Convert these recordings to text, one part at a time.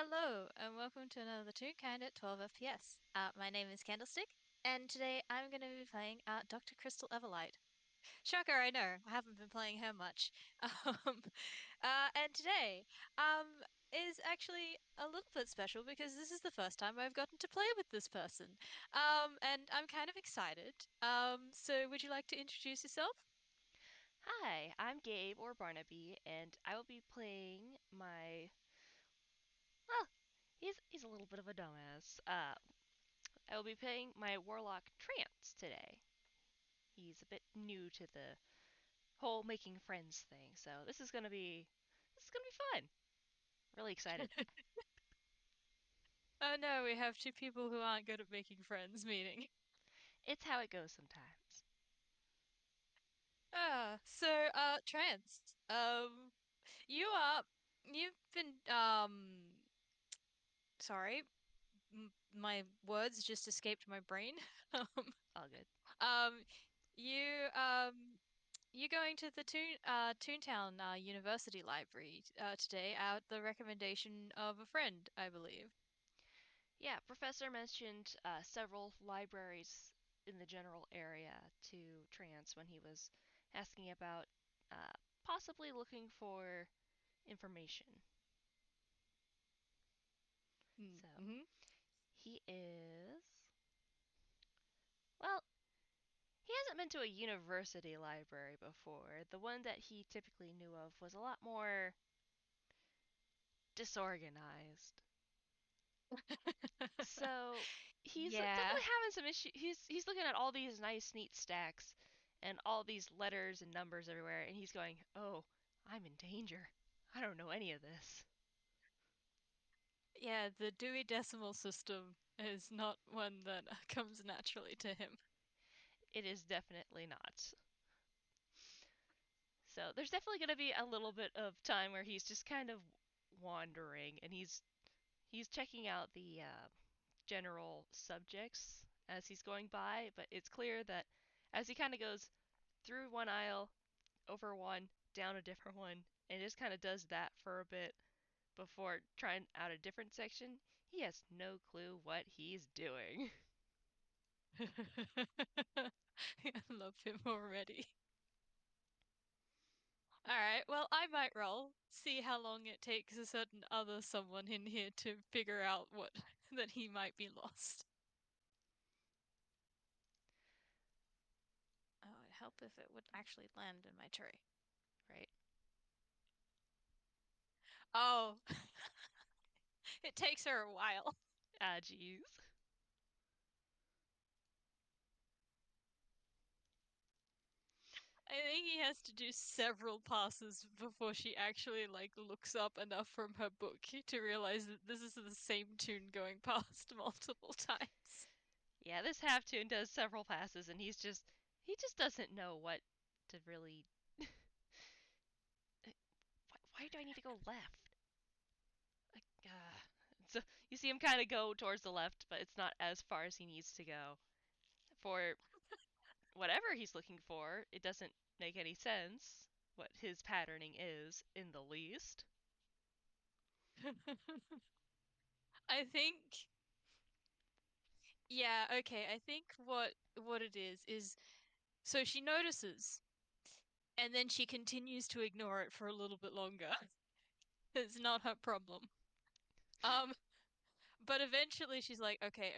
Hello, and welcome to another Toonkind at 12 FPS. My name is Candlestick, and today I'm going to be playing Dr. Crystal Everlight. Shocker, I know, I haven't been playing her much. Um, and today is actually a little bit special because this is the first time I've gotten to play with this person. And I'm kind of excited. So would you like to introduce yourself? Hi, I'm Gabe or Barnaby, and I will be playing my. Well, he's a little bit of a dumbass. I will be playing my warlock Trance today. He's a bit new to the whole making friends thing, so this is gonna be fun. Really excited. Oh no, we have two people who aren't good at making friends meeting. It's how it goes sometimes. Trance. You are, you've been, sorry, m my words just escaped my brain. Um, All good. um, you, you're going to the Toontown University Library today at the recommendation of a friend, I believe. Yeah, Professor mentioned several libraries in the general area to Trance when he was asking about uh, possibly looking for information. So Mm-hmm. he is. Well, he hasn't been to a university library before. The one that he typically knew of was a lot more disorganized. So he's Yeah. definitely having some issues. He's looking at all these nice, neat stacks and all these letters and numbers everywhere, and he's going, "Oh, I'm in danger. I don't know any of this." Yeah, the Dewey Decimal System is not one that comes naturally to him. It is definitely not. So there's definitely going to be a little bit of time where he's just kind of wandering, and he's checking out the general subjects as he's going by, but it's clear that as he kind of goes through one aisle, over one, down a different one, and just kind of does that for a bit before trying out a different section, he has no clue what he's doing. I love him already. All right, well, I might roll, see how long it takes a certain other someone in here to figure out what that he might be lost. Oh, it'd help if it would actually land in my tray. Right? Oh, it takes her a while. Ah, jeez. I think he has to do several passes before she actually like looks up enough from her book to realize that this is the same tune going past multiple times. Yeah, this half tune does several passes, and he just doesn't know what to really. Why do I need to go left? Like, so you see him kind of go towards the left, but it's not as far as he needs to go for whatever he's looking for. It doesn't make any sense what his patterning is in the least. I think, yeah, okay. I think what it is so she notices and then she continues to ignore it for a little bit longer. It's not her problem. Um, but eventually she's like, okay,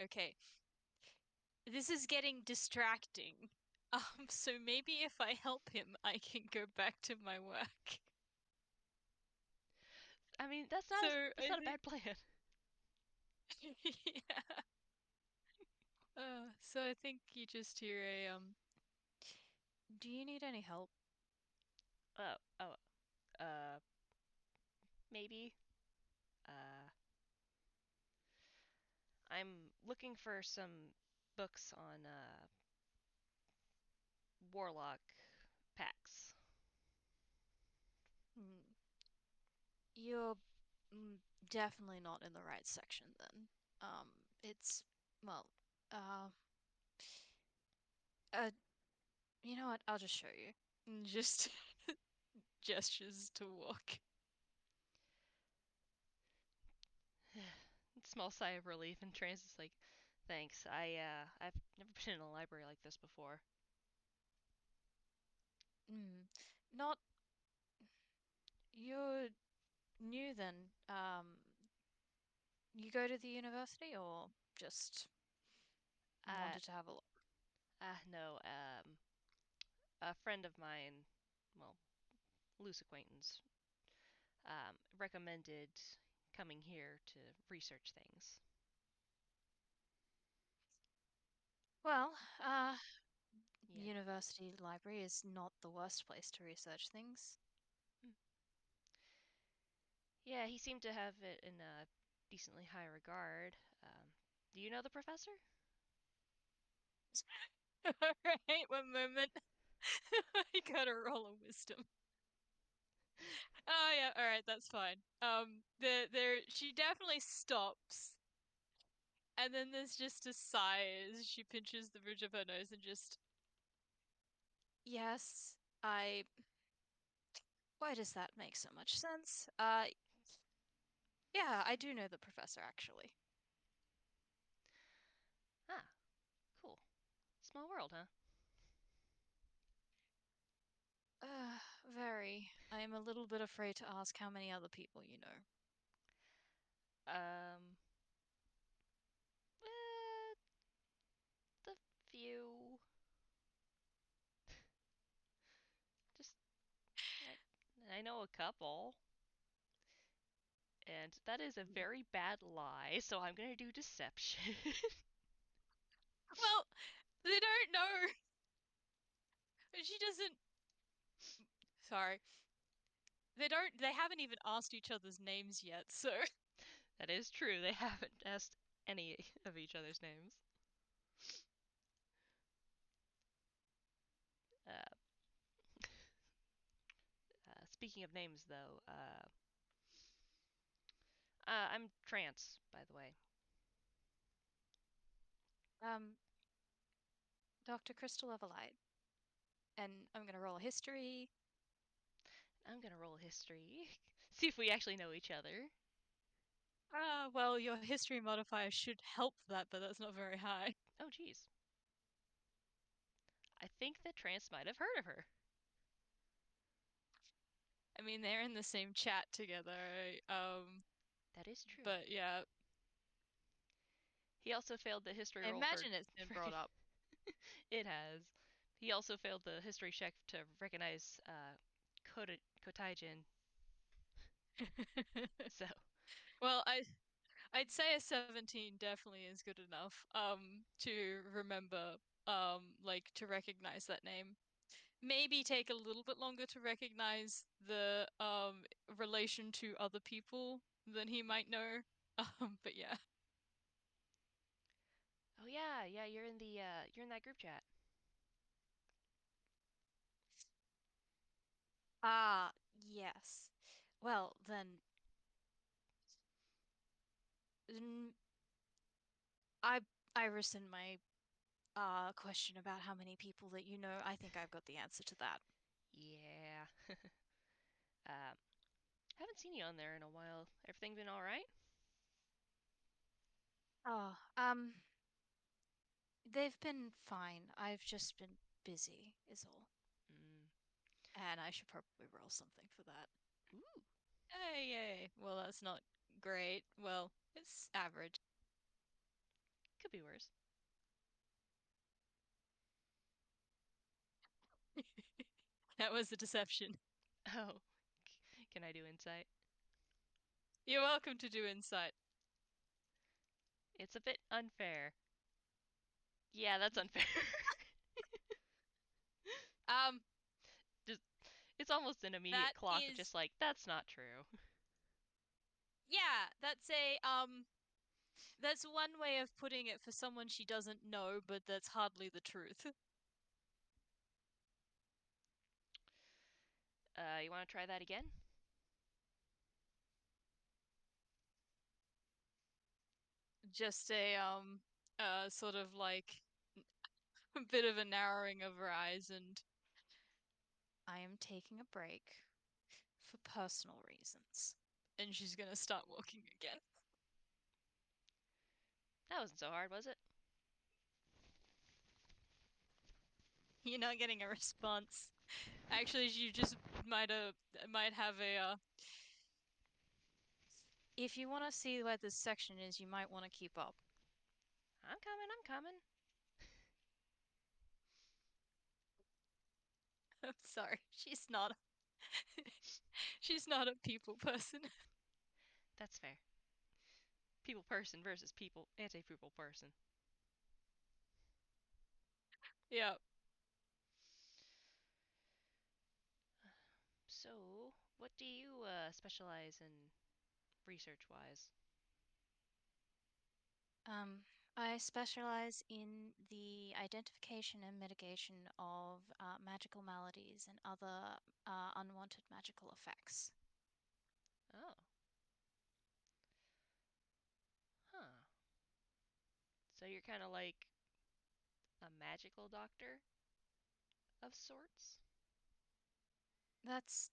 this is getting distracting. So maybe if I help him, I can go back to my work. I mean, that's not a, So that's I not a think, bad plan. yeah. So I think you just hear a do you need any help? Oh, uh, maybe. Uh, I'm looking for some books on warlock pacts. Hmm. You're definitely not in the right section then. It's well, uh, uh, you know what? I'll just show you. And just gestures to walk. small sigh of relief, and Trance is like, "Thanks. I've never been in a library like this before." Hmm. Not you're new then. You go to the university or just Uh, wanted to have a look? no. A friend of mine, well, loose acquaintance, recommended coming here to research things. Well, the Yeah. university library is not the worst place to research things. Hmm. Yeah, he seemed to have it in a decently high regard. Do you know the professor? All right, one moment. I gotta roll a wisdom. Oh yeah, all right, that's fine. She definitely stops, and then there's just a sigh as she pinches the bridge of her nose and just, yes, I. Why does that make so much sense? Yeah, I do know the professor actually. Ah, cool. Small world, huh? Very. I am a little bit afraid to ask how many other people you know. Um, eh, the few. Just I, I know a couple, and that is a very bad lie. So I'm gonna do deception. Well, they don't know. She doesn't. Sorry. They haven't even asked each other's names yet, so. That is true. They haven't asked any of each other's names. Uh, speaking of names, though, I'm Trance, by the way. Um, Dr. Crystal Everlight. And I'm gonna roll a history. I'm gonna roll history. See if we actually know each other. Well, your history modifier should help that, but that's not very high. Oh, geez. I think that Trance might have heard of her. I mean, they're in the same chat together. That is true. But yeah, He also failed the history I roll for. imagine it's been brought up. It has. He also failed the history check to recognize Kotaijin. So, Well, I'd say a 17 definitely is good enough to remember like to recognize that name. Maybe take a little bit longer to recognize the relation to other people than he might know. But yeah. oh yeah, yeah, you're in that group chat. Ah, yes. Well, then mm, I I rescind my question about how many people that you know. I think I've got the answer to that. Yeah. uh, haven't seen you on there in a while. Everything been all right? Oh, they've been fine. I've just been busy, is all. Mm. And I should probably roll something for that. Ooh, Hey, yay. Well, that's not great. Well, it's average. could be worse. That was a deception. Oh, can I do insight? You're welcome to do insight. It's a bit unfair. Yeah, that's unfair. Um, Just, it's almost an immediate that clock of just is, like, that's not true. yeah, that's one way of putting it for someone she doesn't know, but that's hardly the truth. You want to try that again? Just sort of like a bit of a narrowing of her eyes, and I am taking a break for personal reasons. And she's gonna start walking again. That wasn't so hard, was it? You're not getting a response. Actually, you just might have a if you want to see where this section is, you might want to keep up. I'm coming, I'm coming. I'm sorry. She's not a people person. That's fair. People person versus people anti-people person. Yeah. So, what do you specialize in research-wise? Um, I specialize in the identification and mitigation of magical maladies and other unwanted magical effects. Oh, huh. So you're kind of like a magical doctor of sorts? That's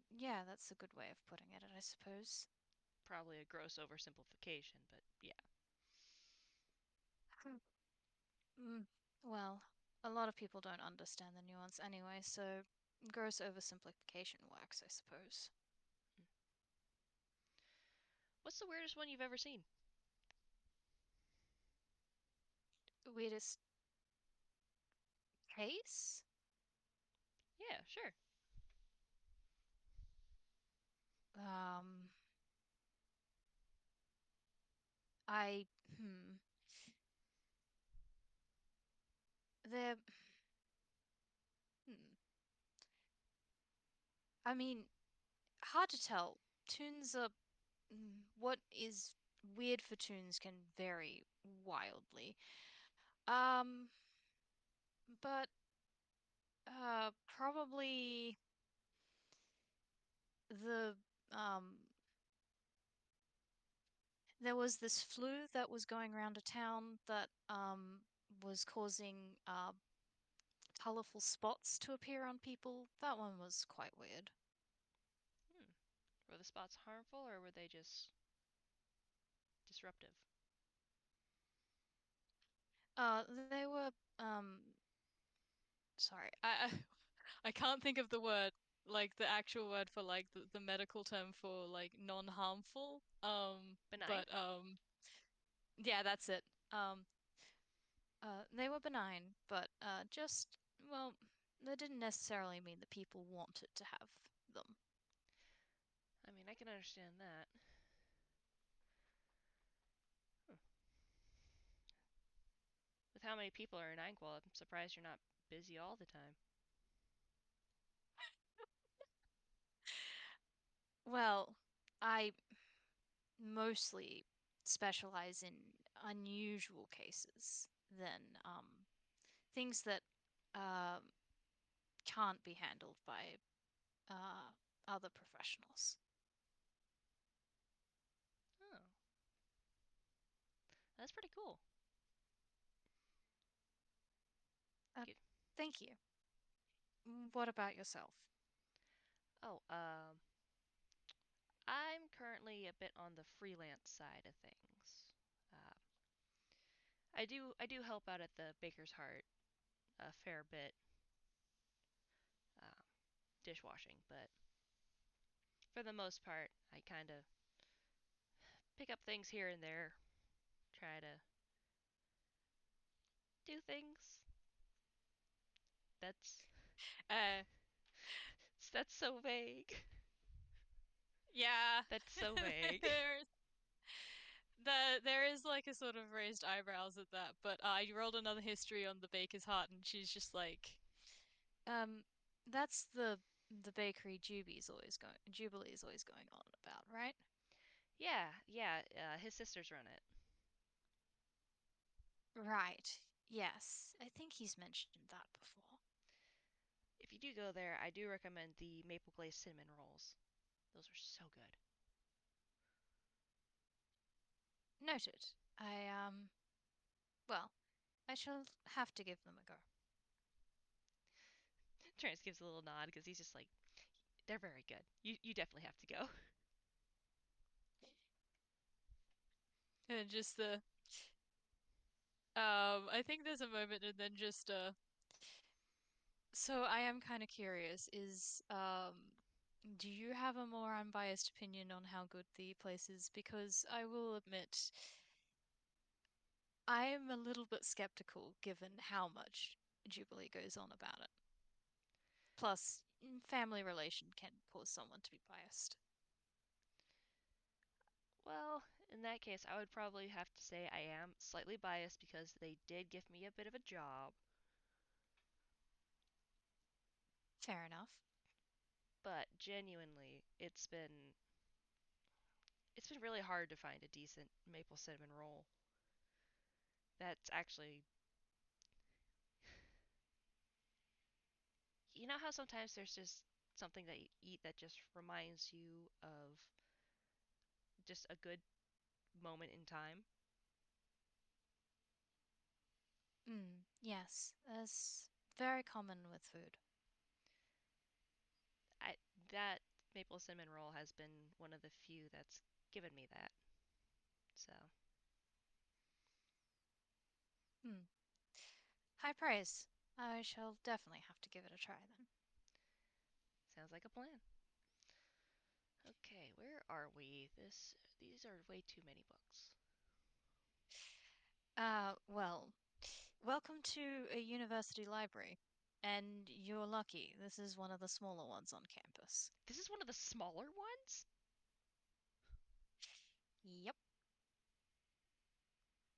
yeah, that's a good way of putting it, I suppose. Probably a gross oversimplification, but yeah. Hmm. Mm, well, a lot of people don't understand the nuance anyway, so gross oversimplification works, I suppose. What's the weirdest one you've ever seen? Weirdest case? Yeah, sure. Um, I there. Hmm. I mean, hard to tell. Tunes are what is weird for tunes can vary wildly. Um, but probably the um there was this flu that was going around a town that was causing colorful spots to appear on people. That one was quite weird. Hmm. Were the spots harmful or were they just disruptive? They were sorry, I can't think of the word, like the actual word for like the medical term for like non-harmful. Benign? But yeah, that's it. They were benign, but just well, that didn't necessarily mean that people wanted to have them. I mean, I can understand that. Hmm. With how many people are in Angwell, I'm surprised you're not busy all the time. Well, I mostly specialize in unusual cases than things that um can't be handled by uh, other professionals. Oh, that's pretty cool. Uh, Good. Thank you. What about yourself? Oh, I'm currently a bit on the freelance side of things. Uh, I do help out at the Baker's Heart a fair bit, uh, dishwashing, but for the most part, I kind of pick up things here and there, try to do things. That's Uh, that's so vague. yeah, That's so vague. there's there is like a sort of raised eyebrows at that, but I rolled another history on the baker's heart, and she's just like, um, that's the bakery Jubilee is always going on about, right? Yeah, yeah. His sisters run it. Right. Yes, I think he's mentioned that before. If you do go there, I do recommend the maple glazed cinnamon rolls. Those are so good. Noted. Well, I shall have to give them a go. Trance gives a little nod because he's just like, they're very good. You definitely have to go. And just I think there's a moment and then just so I am kind of curious, do you have a more unbiased opinion on how good the place is? Because I will admit, I am a little bit skeptical given how much Jubilee goes on about it. Plus, family relation can cause someone to be biased. Well, in that case, I would probably have to say I am slightly biased because they did give me a bit of a job, Fair enough. but genuinely, it's been really hard to find a decent maple cinnamon roll. That's actually, you know how sometimes there's just something that you eat that just reminds you of just a good moment in time? Yes, that's very common with food. I that maple cinnamon roll has been one of the few that's given me that. So, Hmm. High praise. I shall definitely have to give it a try then. sounds like a plan. Okay, where are we? These are way too many books. Well, welcome to a university library. And you're lucky. This is one of the smaller ones on campus. This is one of the smaller ones? Yep.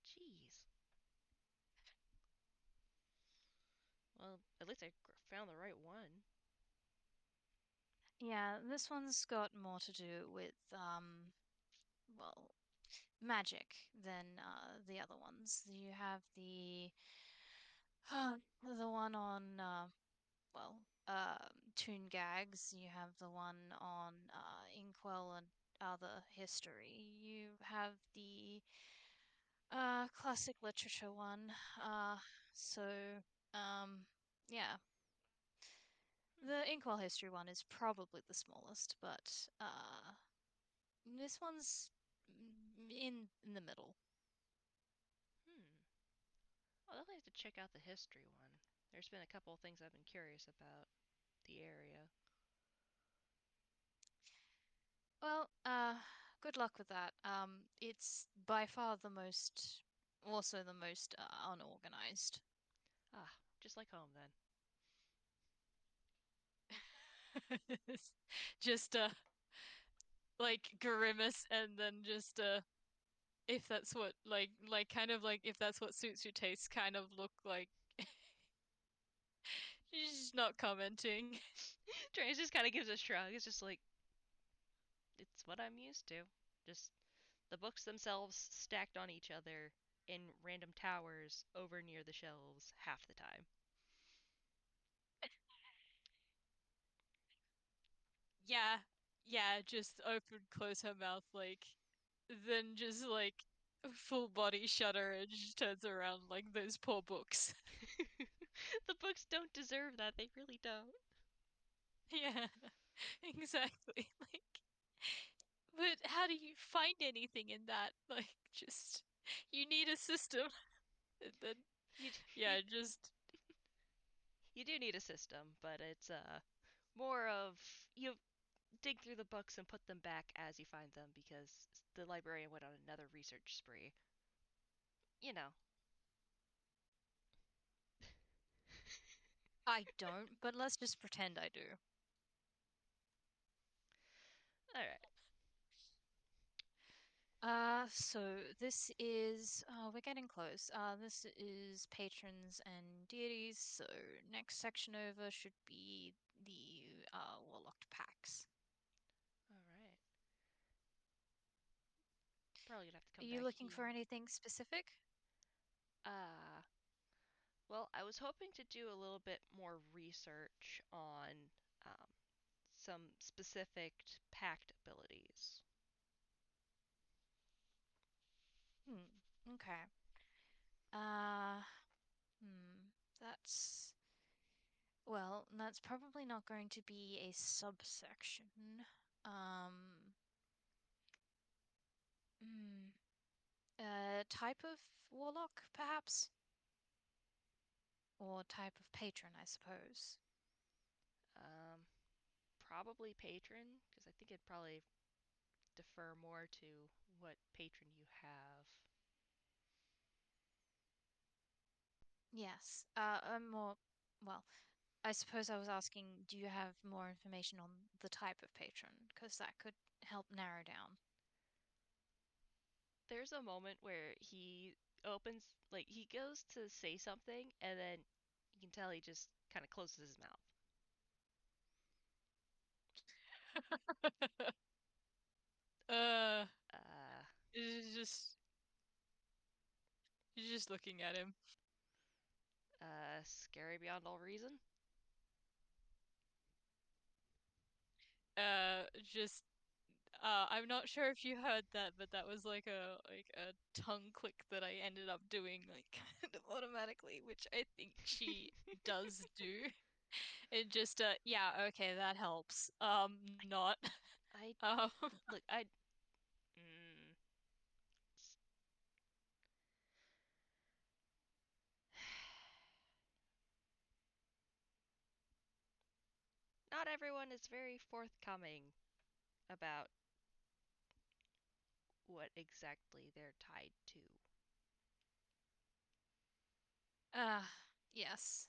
Jeez. Well, at least I found the right one. Yeah, this one's got more to do with, well, magic than the other ones. You have the one on Toon Gags. You have the one on Inkwell and other history. You have the classic literature one. So um yeah, Hmm. the Inkwell history one is probably the smallest, but this one's in the middle. Hmm. I'll definitely have to check out the history one. There's been a couple of things I've been curious about the area. Well, good luck with that. It's by far also the most unorganized. Ah, just like home then. Just like grimace and then just if that's what like kind of like if that's what suits your taste kind of look like she's just not commenting. Trance just kind of gives a shrug. It's just like, it's what I'm used to. Just the books themselves stacked on each other in random towers over near the shelves half the time. Yeah. Yeah, just open close her mouth like then just like full body shudder and she turns around like those poor books. The books don't deserve that. They really don't. Yeah, exactly. Like, but how do you find anything in that? Like, just you need a system. And then, You you yeah, just you do need a system, but it's more of you dig through the books and put them back as you find them because the librarian went on another research spree. You know. I don't, but let's just pretend I do. All right. So this is we're getting close. This is patrons and deities. So next section over should be the warlocked pacts. All right. Probably gonna have to Are come you back looking for here. anything specific? Uh, well, I was hoping to do a little bit more research on um, some specific pact abilities. Hmm. Okay. Uh, hmm. That's that's probably not going to be a subsection. Um, hmm. type of warlock, perhaps? Or type of patron, I suppose. Um, Probably patron, because I think it'd probably defer more to what patron you have. Yes. More, well, I suppose I was asking, do you have more information on the type of patron? Because that could help narrow down. There's a moment where he opens, like, he goes to say something, and then you can tell he just kind of closes his mouth. Uh, Uh, it's just you're just looking at him. Scary beyond all reason. Just I'm not sure if you heard that, but that was like a tongue click that I ended up doing like kind of automatically, which I think she does do. It just yeah, okay, that helps. Not I um look, I mm, not everyone is very forthcoming about what exactly they're tied to. uh yes,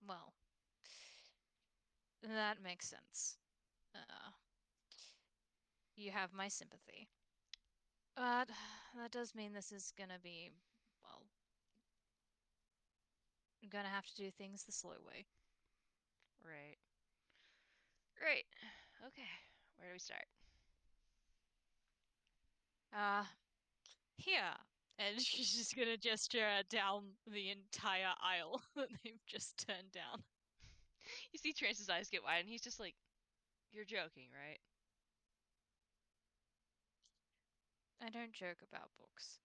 well, that makes sense. Uh you have my sympathy. But that does mean this is gonna be, well, I'm gonna have to do things the slow way. Right. Right. Okay. Where do we start? Uh, here. And she's just gonna gesture down the entire aisle that they've just turned down. You see Trance's eyes get wide, and he's just like, "You're joking, right?" I don't joke about books.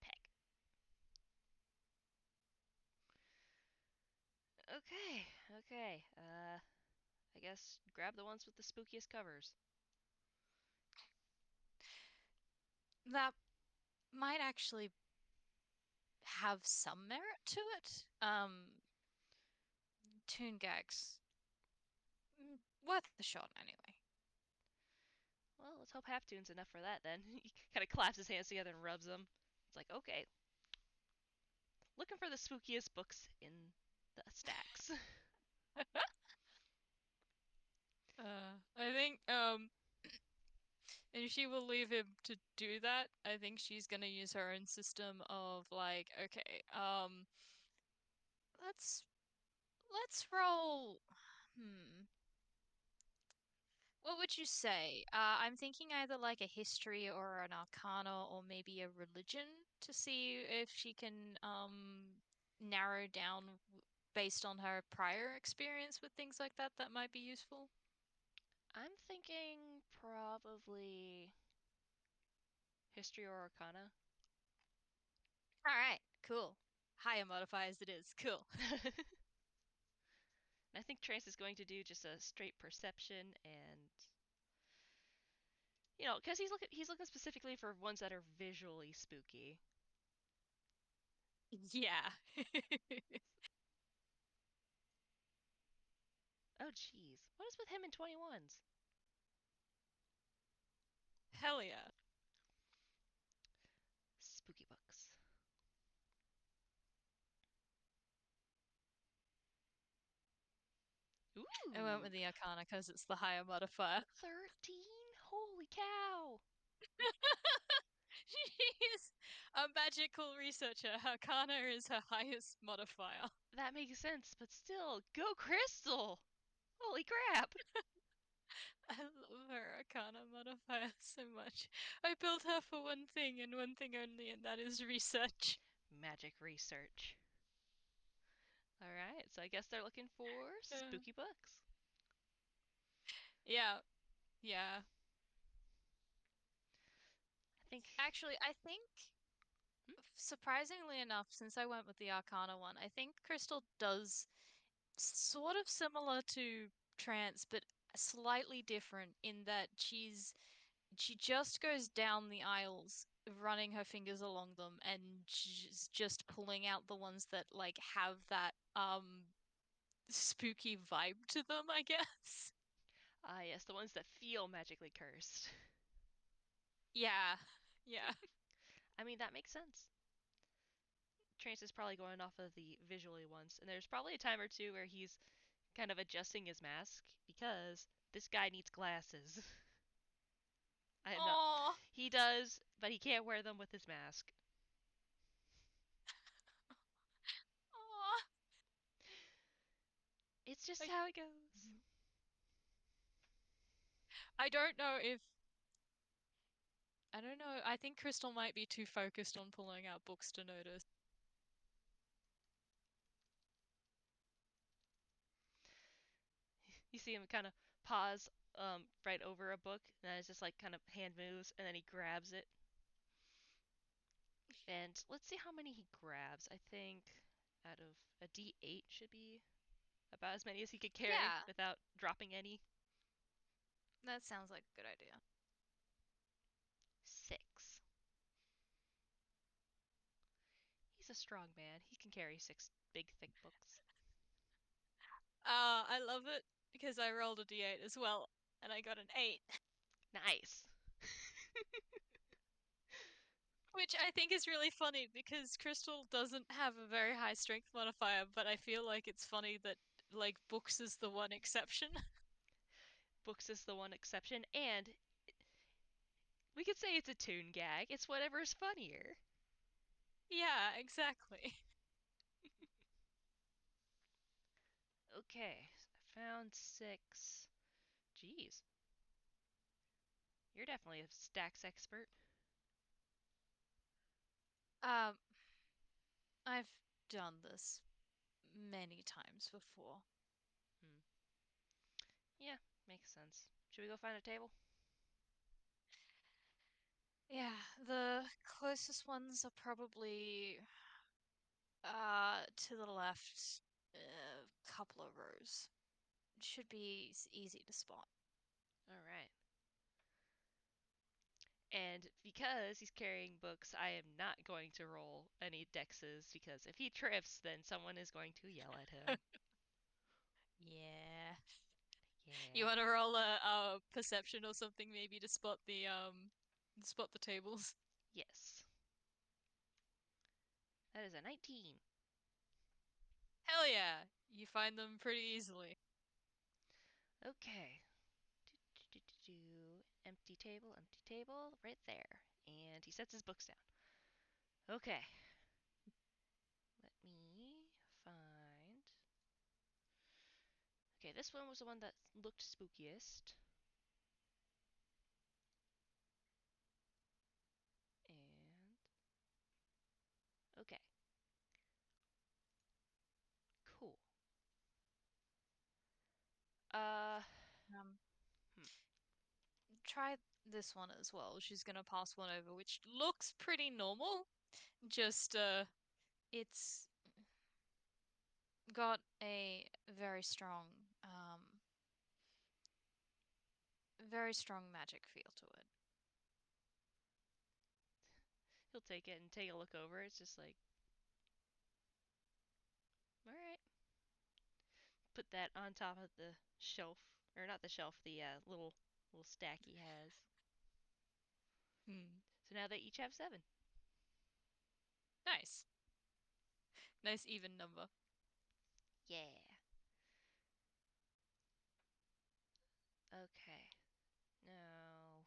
Peck. Okay. Okay. I guess grab the ones with the spookiest covers. That might actually have some merit to it. Toon gags. Worth the shot anyway. Well, let's hope half tune's enough for that then. He kind of claps his hands together and rubs them. It's like, okay, looking for the spookiest books in the stacks. I think and she will leave him to do that. I think she's gonna use her own system of like, okay, let's let's roll. Hmm. What would you say? I'm thinking either like a history or an arcana or maybe a religion to see if she can narrow down based on her prior experience with things like that that might be useful. I'm thinking probably history or arcana. All right, cool. Higher modifiers it is. Cool. I think Trance is going to do just a straight perception, and because he's looking specifically for ones that are visually spooky. Yeah. Oh, jeez, what is with him in 21s? Hell yeah. Spooky books. I went Ooh, with the arcana because it's the higher modifier. 13. Holy cow! She is a magical researcher. Arcana is her highest modifier. That makes sense, but still, go Crystal! Holy crap! I love her Arcana modifier so much. I built her for one thing and one thing only, and that is research. Magic research. All right, so I guess they're looking for Uh, spooky books. yeah, yeah. I think. Actually, I think, Hmm? surprisingly enough, since I went with the Arcana one, I think Crystal does sort of similar to Trance, but slightly different in that she's she just goes down the aisles, running her fingers along them and just pulling out the ones that like have that spooky vibe to them, I guess. Ah, yes, the ones that feel magically cursed. Yeah. Yeah. I mean, that makes sense. Trance is probably going off of the visually ones, and there's probably a time or two where he's kind of adjusting his mask because this guy needs glasses. I'm not. Oh. He does, but he can't wear them with his mask. Oh. It's just I, how it goes. I don't know if I don't know. I think Crystal might be too focused on pulling out books to notice. You see him kind of pause right over a book, and then it's just like kind of hand moves, and then he grabs it. And let's see how many he grabs. I think out of a D8 should be about as many as he could carry Yeah, without dropping any. that sounds like a good idea. 6. He's a strong man. He can carry 6 big, thick books. I love it because I rolled a d8 as well, and I got an 8, Nice. which I think is really funny because Crystal doesn't have a very high strength modifier, but I feel like it's funny that like books is the one exception. Books is the one exception, and we could say it's a toon gag. It's whatever's funnier. Yeah, exactly. Okay, I found 6. Jeez, you're definitely a stacks expert. Um, I've done this many times before. Hmm. Yeah, makes sense. Should we go find a table? Yeah, the closest ones are probably to the left, a couple of rows. Should be easy to spot. All right. And because he's carrying books, I am not going to roll any dexes because if he trips, then someone is going to yell at him. Yeah. You Yeah. want to roll a perception or something maybe to spot the tables? Yes. That is a 19. Hell yeah. You find them pretty easily. Okay. Empty table, right there. And he sets his books down. Okay. Let me find. Okay, this one was the one that looked spookiest. And. Okay. Cool. Uh. Um, Hmm. Try this one as well. She's gonna pass one over, which looks pretty normal. Just it's got a very strong magic feel to it. He'll take it and take a look over. It's just like, alright. Put that on top of the shelf. Or not the shelf, the little stack he has. Hmm. So now they each have 7. Nice. Nice even number. Yeah. Okay. Now,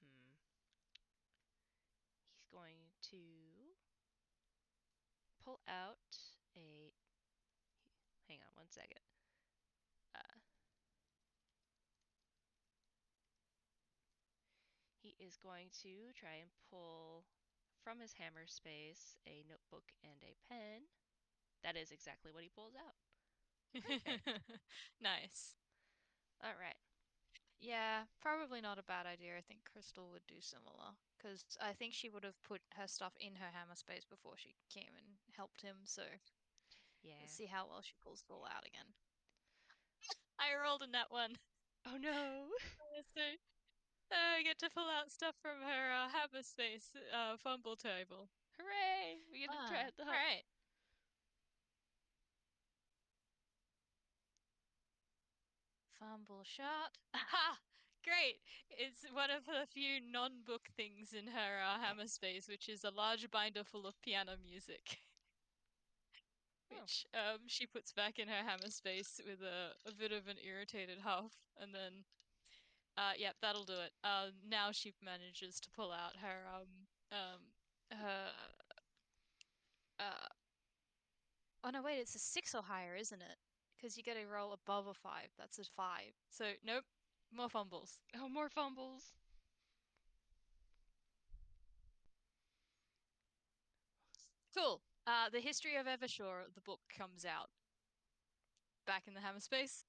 hmm. He's going to pull out a. Hang on 1 second. Uh, he is going to try and pull from his hammer space a notebook and a pen. That is exactly what he pulls out. Perfect. Nice. All right. Yeah, probably not a bad idea. I think Crystal would do similar. Because I think she would have put her stuff in her hammer space before she came and helped him. So let's Yeah. see how well she pulls it all out again. I rolled in that one. Oh no. So I get to pull out stuff from her hammer space fumble table. Hooray! We get to try Ah, out the all hub. right. Fumble shot. Aha! Great! It's one of the few non-book things in her hammer space, which is a large binder full of piano music, Oh, which she puts back in her hammer space with a bit of an irritated huff, and then yep, that'll do it. Now she manages to pull out her uh oh no, wait, it's a six or higher, isn't it? Because you gotta roll above a five. That's a five. So nope, more fumbles. oh, more fumbles. Cool. The History of Evershore, the book comes out back in the hammer space.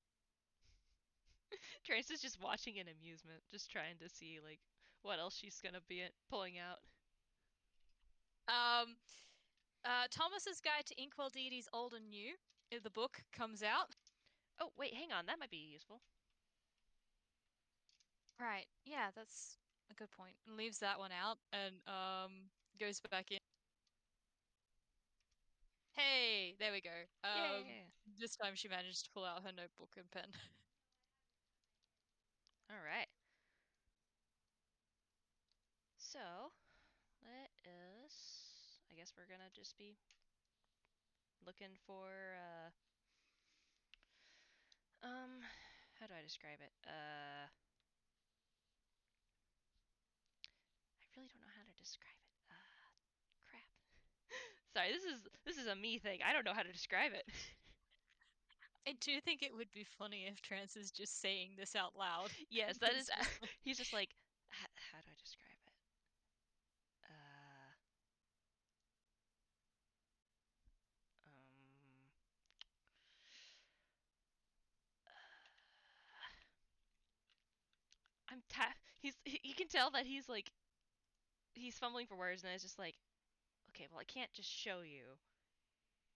Trance is just watching in amusement, just trying to see like what else she's gonna be pulling out. Um, Thomas's Guide to Inkwell Deities Old and New, the book comes out. Oh, wait, hang on, that might be useful. Right. Yeah, that's a good point. Leaves that one out and goes back in. Hey, there we go. Yeah. This time she managed to pull out her notebook and pen. All right. So let us. I guess we're gonna just be looking for. How do I describe it? I really don't know how to describe it. Crap. Sorry, this is a me thing. I don't know how to describe it. I do think it would be funny if Trance is just saying this out loud. Yes, And that is. it's just like, He's just like, how do I describe it? Uh, um, He's. You can tell that he's like he's fumbling for words, and it's just like, okay, well, I can't just show you.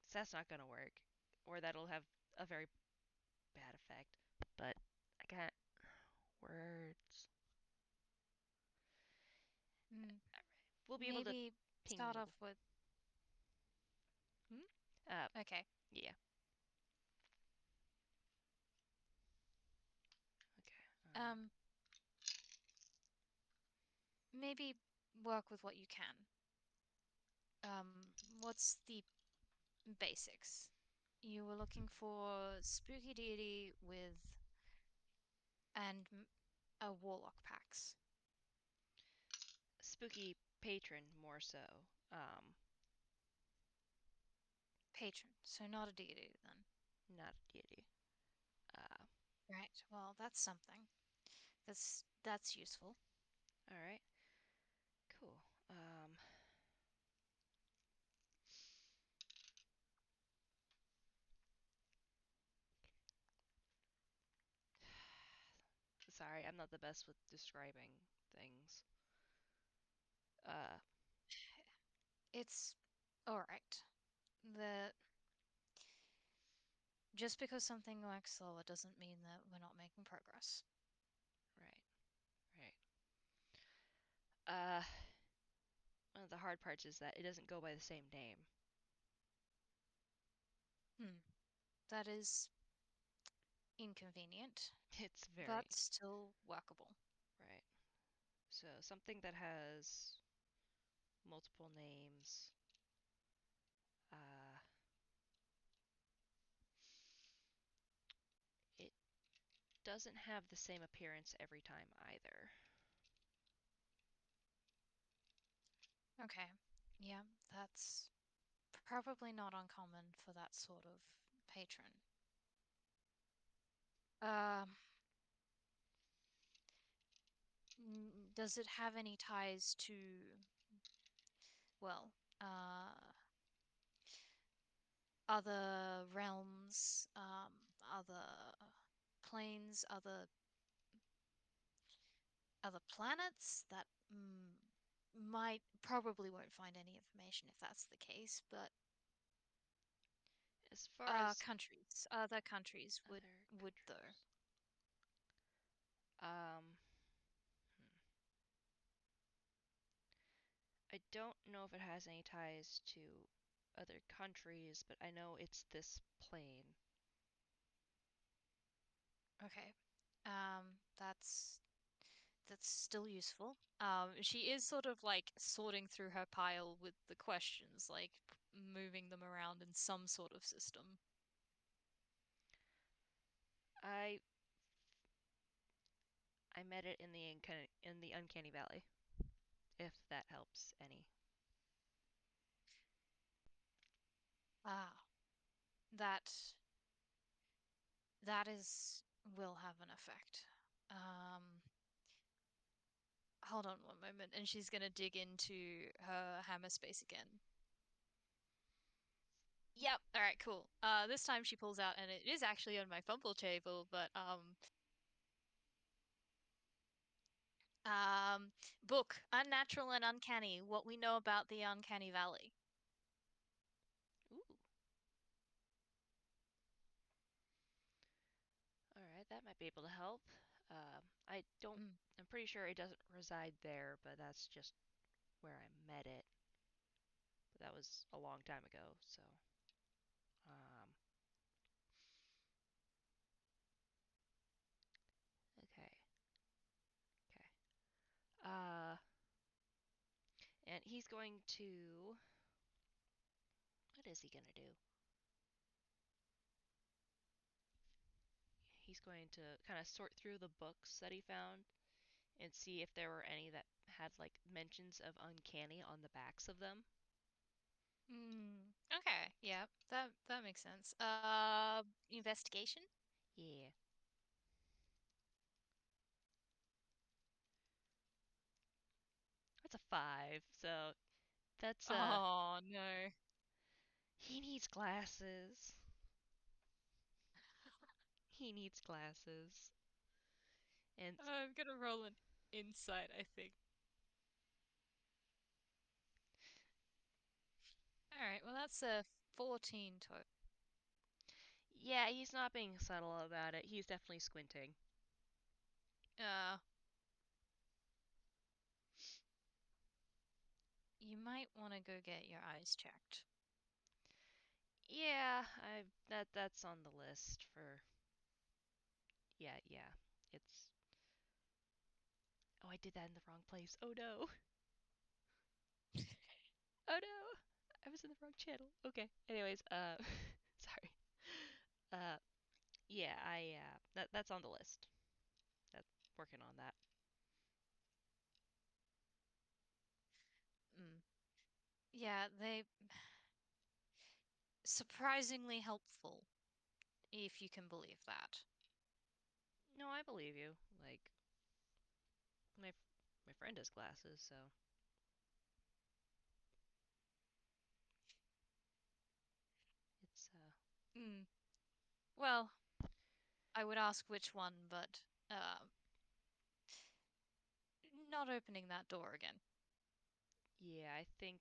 'Cause that's not gonna work, or that'll have a very bad effect. But I got words. hmm, All right, we'll be able to maybe ping start you. off with, hmm? Uh, Okay. yeah. Okay. Um, maybe work with what you can. What's the basics? You were looking for spooky deity with and a warlock packs. Spooky patron more so. Patron, so not a deity then. Not a deity. Uh, Right. Well, that's something. That's useful. all right. Cool. Sorry, I'm not the best with describing things. Uh, It's all right. The Just because something works slower doesn't mean that we're not making progress. right, right. Uh, one of the hard parts is that it doesn't go by the same name. Hmm. That is inconvenient, It's very but still workable. right. So something that has multiple names. Uh, it doesn't have the same appearance every time either. Okay. Yeah, that's probably not uncommon for that sort of patron. Um, does it have any ties to, well, other realms, other planes, other planets that might probably won't find any information if that's the case, but As far as other countries would other though. countries. Um, don't know if it has any ties to other countries, but I know it's this plane. Okay. That's still useful. She is sort of like sorting through her pile with the questions, like moving them around in some sort of system. I I met it in the uncanny valley, if that helps any. Ah, that that is will have an effect. Um, Hold on one moment, and she's gonna dig into her hammer space again. Yep. All right. Cool. This time she pulls out, and it is actually on my fumble table, but um, book Unnatural and Uncanny: What We Know About the Uncanny Valley. Ooh, all right, that might be able to help. I don't. Mm. I'm pretty sure it doesn't reside there, but that's just where I met it. But that was a long time ago, so um, okay, okay. Uh, and he's going to. What is he gonna do? He's going to kind of sort through the books that he found and see if there were any that had like mentions of uncanny on the backs of them. Okay. Yeah. That makes sense. Investigation? Yeah, that's a 5. So that's Oh no. he needs glasses. He needs glasses. And I'm gonna roll an insight, I think. All right. Well, that's a 14 total. yeah, he's not being subtle about it. He's definitely squinting. Uh, you might want to go get your eyes checked. Yeah, I that's on the list for yeah, yeah. It's oh, I did that in the wrong place. Oh no. Oh no. I was in the wrong channel. Okay. Anyways, sorry. Uh yeah, I that's on the list. That's working on that. Mm. Yeah, they surprisingly helpful, if you can believe that. No, I believe you. Like my my friend has glasses, so it's Mm. Well, I would ask which one, but not opening that door again. yeah, I think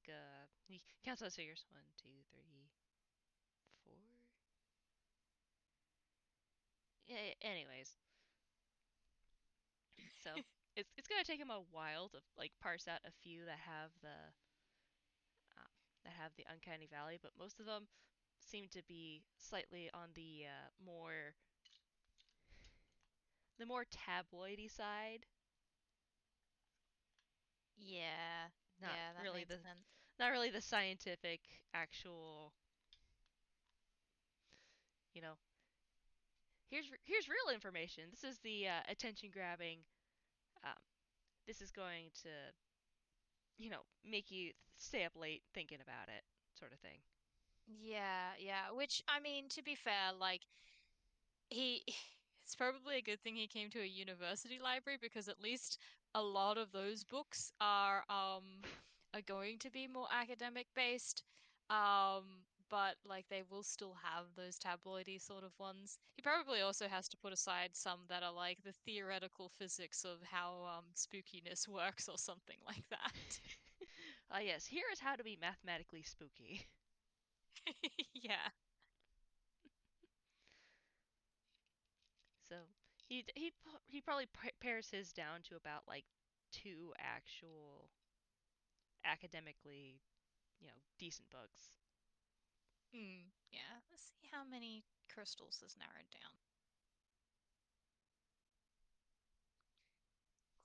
he counts those figures. 1, 2, 3, 4. Yeah, anyways, so it's gonna take him a while to like parse out a few uh, that have the uncanny valley, but most of them seem to be slightly on the more tabloidy side. Yeah, Not yeah, that really makes the sense. not really the scientific actual, you know, here's real information. This is the attention grabbing. Um, this is going to make you stay up late thinking about it, sort of thing. Yeah, yeah. Which, I mean, to be fair, like he it's probably a good thing he came to a university library because at least a lot of those books are going to be more academic based. But like they will still have those tabloidy sort of ones. He probably also has to put aside some that are like the theoretical physics of how spookiness works or something like that. Yes, here is how to be mathematically spooky. Yeah. So he probably pares his down to about like two actual academically, decent books. Yeah. Let's see how many crystals is narrowed down.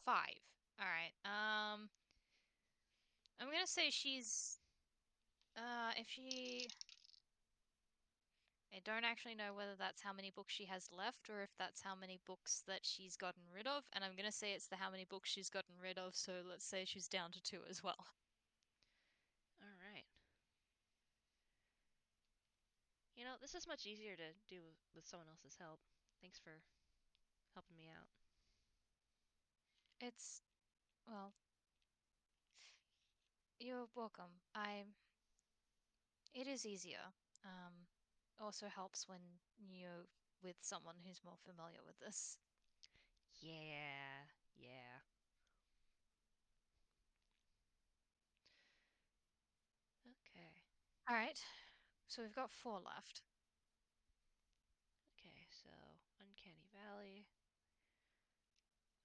5. All right. I'm gonna say she's if she I don't actually know whether that's how many books she has left or if that's how many books that she's gotten rid of, and I'm gonna say it's the how many books she's gotten rid of, so let's say she's down to 2 as well. All right. This is much easier to do with someone else's help. Thanks for helping me out. It's well, you're welcome. It is easier. Um Also helps when you're with someone who's more familiar with this. Yeah, yeah. Okay. All right. So we've got 4 left. Okay, so Uncanny Valley.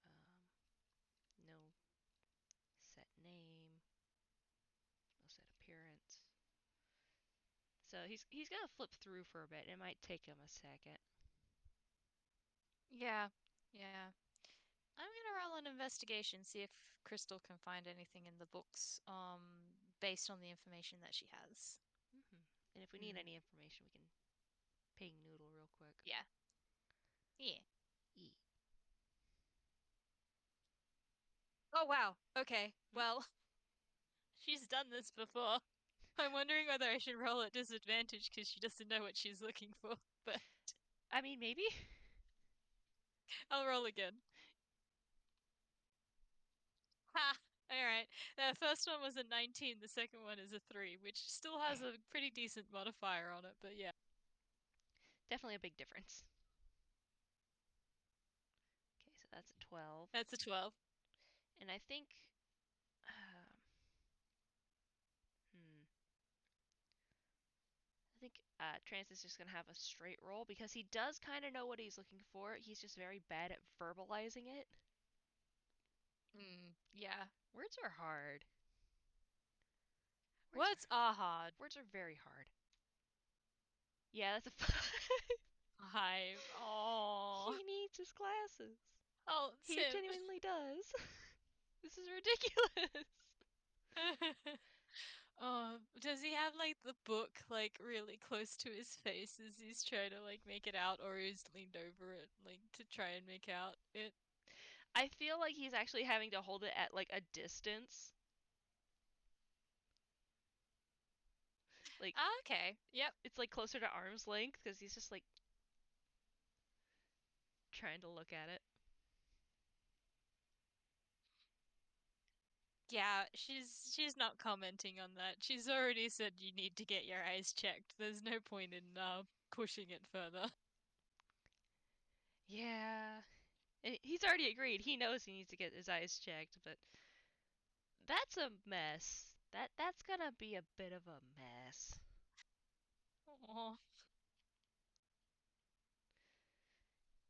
Um, no set name, no set appearance. So he's gonna flip through for a bit. It might take him a second. Yeah. Yeah. I'm gonna roll an investigation, see if Crystal can find anything in the books, based on the information that she has. Hmm. And if we need Hmm. any information, we can ping Noodle real quick. Yeah. Yeah. E. Oh wow. Okay. Hmm? Well, she's done this before. I'm wondering whether I should roll at disadvantage because she doesn't know what she's looking for. But I mean, maybe. I'll roll again. Ha! All right. The first one was a 19, the second one is a 3, which still has a pretty decent modifier on it, but yeah. Definitely a big difference. Okay, so that's a 12. That's a 12. And I think. Um, hmm. I think Trance is just gonna have a straight roll because he does kind of know what he's looking for. He's just very bad at verbalizing it. Yeah. Words are hard. Words are Words are hard. words are very hard. Yeah, that's a 5. 5. Oh. He needs his glasses. Oh, He Sim. genuinely does. This is ridiculous. Oh, does he have like the book like really close to his face as he's trying to like make it out, or he's leaned over it like to try and make out it? I feel like he's actually having to hold it at like a distance. Like Ah, okay. Yep. it's like closer to arm's length because he's just like trying to look at it. Yeah, she's not commenting on that. She's already said you need to get your eyes checked. There's no point in pushing it further. Yeah. And he's already agreed. He knows he needs to get his eyes checked, but that's a mess. That's gonna be a bit of a mess. Oh,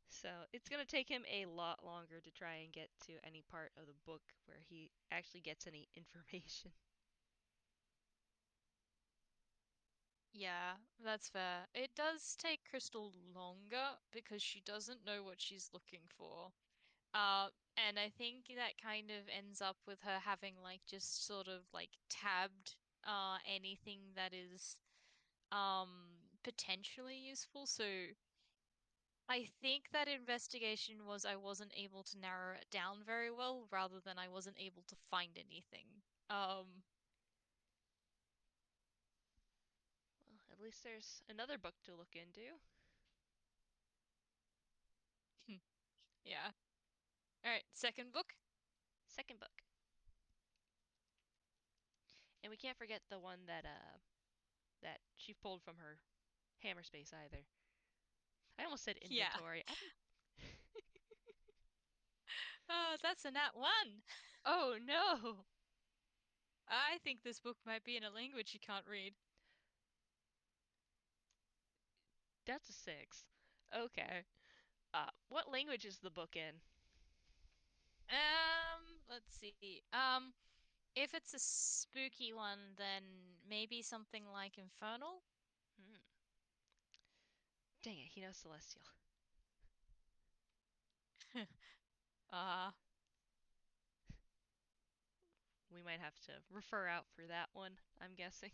So it's gonna take him a lot longer to try and get to any part of the book where he actually gets any information. yeah, that's fair. It does take Crystal longer because she doesn't know what she's looking for. And I think that kind of ends up with her having like just sort of like tabbed anything that is potentially useful. So I think that investigation was I wasn't able to narrow it down very well rather than I wasn't able to find anything. Well, at least there's another book to look into. Yeah. All right, second book. Second book. And we can't forget the one that she pulled from her hammer space either. I almost said Yeah. inventory. I didn't. Oh, that's a nat 1. Oh no! I think this book might be in a language you can't read. That's a 6. Okay. What language is the book in? Let's see. If it's a spooky one, then maybe something like Infernal? Hmm. Dang it, he knows Celestial. Ah. We might have to refer out for that one, I'm guessing.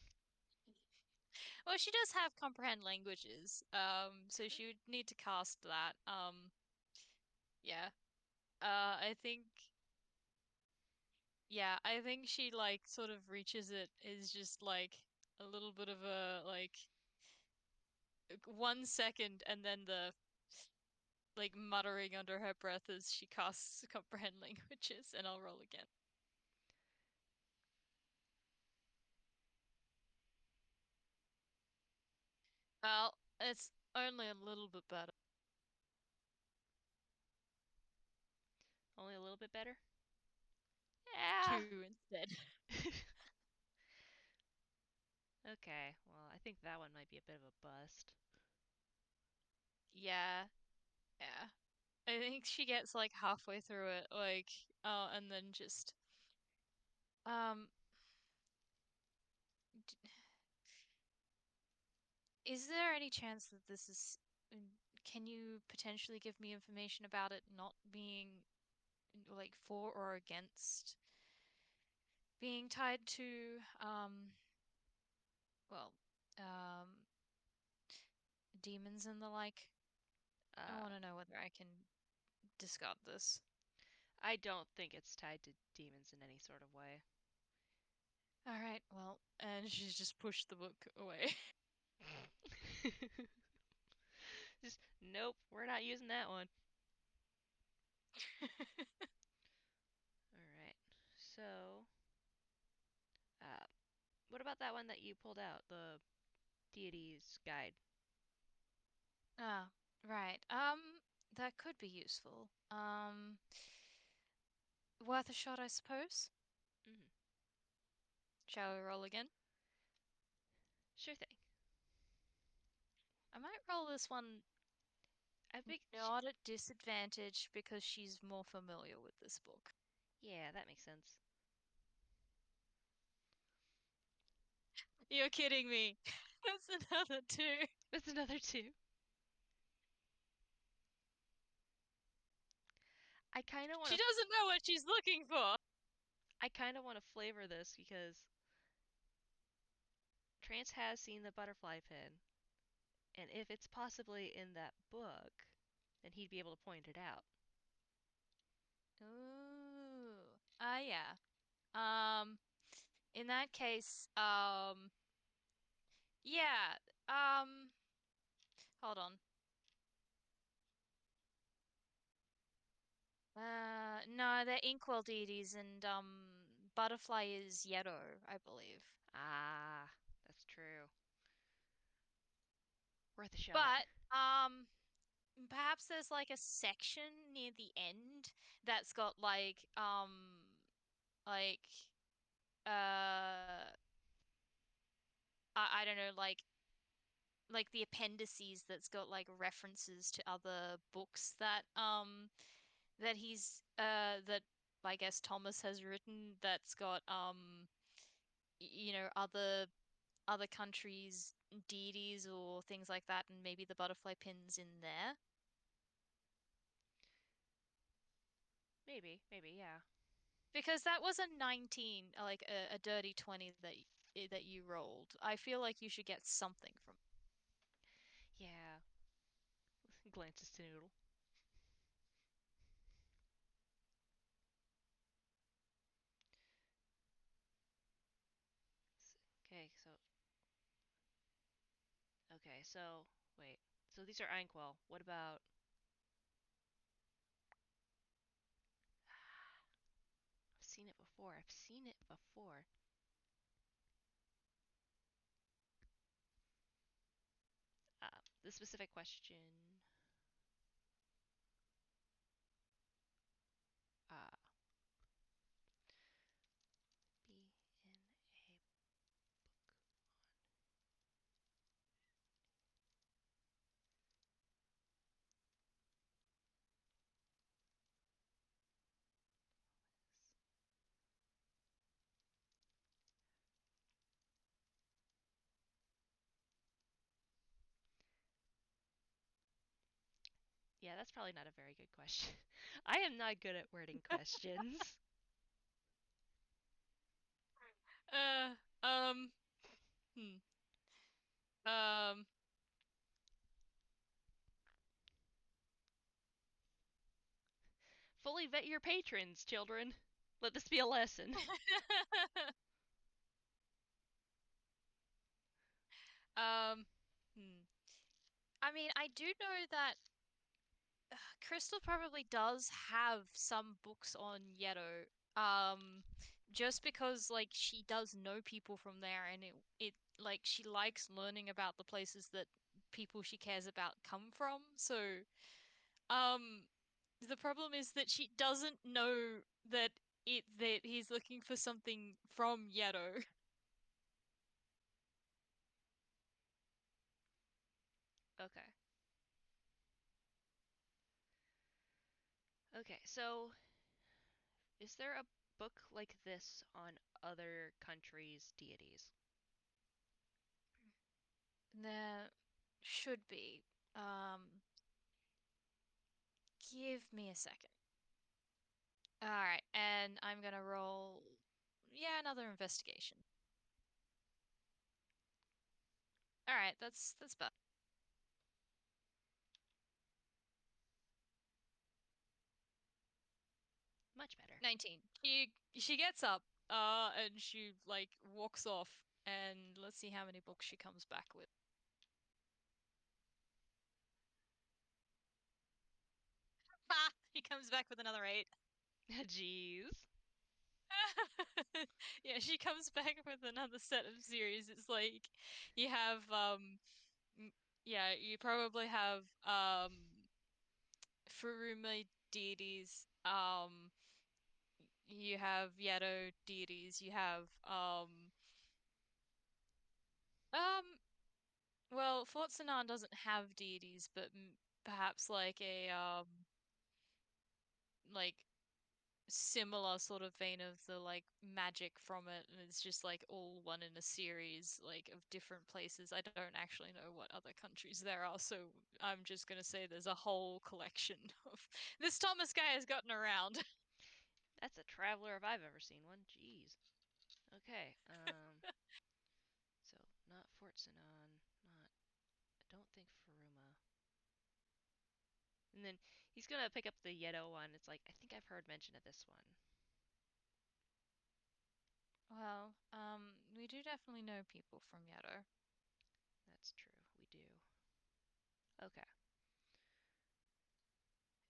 Well, she does have comprehend languages, so True. she would need to cast that. Yeah. I think, yeah, I think she like sort of reaches it is just like a little bit of a like 1 second, and then the like muttering under her breath as she casts comprehend languages, and I'll roll again. Well, it's only a little bit better. Only a little bit better? Yeah. Two instead. Okay, well, I think that one might be a bit of a bust. Yeah, yeah. I think she gets like halfway through it, like, and then just, um, d is there any chance that this is, can you potentially give me information about it not being like for or against being tied to, well, um, demons and the like? I Uh, want to know whether I can discard this. I don't think it's tied to demons in any sort of way. All right, well, and she's just pushed the book away. Just, nope, we're not using that one. Alright, so, uh, what about that one that you pulled out? The deity's guide. Ah, right. That could be useful. Worth a shot, I suppose. Mm, Shall we roll again? sure thing. I might roll this one I think, not at disadvantage because she's more familiar with this book. yeah, that makes sense. You're kidding me. That's another two. That's another two. I kind of want She to, doesn't know what she's looking for. I kind of want to flavor this because Trance has seen the butterfly pin, and if it's possibly in that book, then he'd be able to point it out. Ooh. Yeah. Um, in that case, yeah. Um, hold on. No, they're inkwell deities, and butterfly is Yedo, I believe. Ah, that's true. Worth a shot. But perhaps there's like a section near the end that's got like I don't know, like the appendices that's got like references to other books that he's that I guess Thomas has written, that's got other countries' deities or things like that, and maybe the butterfly pins in there. Maybe, yeah. Because that was a 19, like a dirty 20 that you rolled. I feel like you should get something from. Yeah. Glances to Noodle. Okay, so wait. So these are Einquell. What about? I've seen it before. I've seen it before. The specific question. Uh, be in a book on this. Yeah, that's probably not a very good question. I am not good at wording questions. Uh, um, hmm. Um, Fully vet your patrons, children. Let this be a lesson. um, hmm. I mean, I do know that Crystal probably does have some books on Yedo. Just because like she does know people from there and it like she likes learning about the places that people she cares about come from. So, um, the problem is that she doesn't know that he's looking for something from Yedo. Okay. Okay, so is there a book like this on other countries' deities? There should be. Um, give me a second. All right, and I'm gonna roll, yeah, another investigation. All right, that's about Much better. 19. She gets up, and she like walks off, and let's see how many books she comes back with. Ha! He comes back with another 8. Jeez. Yeah, she comes back with another set of series. It's like you have m- yeah, you probably have Furuma deities, you have Yato deities, you have um well, Fort Sinan doesn't have deities, but perhaps like a like similar sort of vein of the like magic from it, and it's just like all one in a series like of different places. I don't actually know what other countries there are, so I'm just gonna say there's a whole collection of this Thomas guy has gotten around. That's a traveler if I've ever seen one. Jeez. Okay. So not Fort Sinan, not I don't think Furuma. And then he's gonna pick up the Yedo one. It's like I think I've heard mention of this one. Well, we do definitely know people from Yato. That's true. We do. Okay.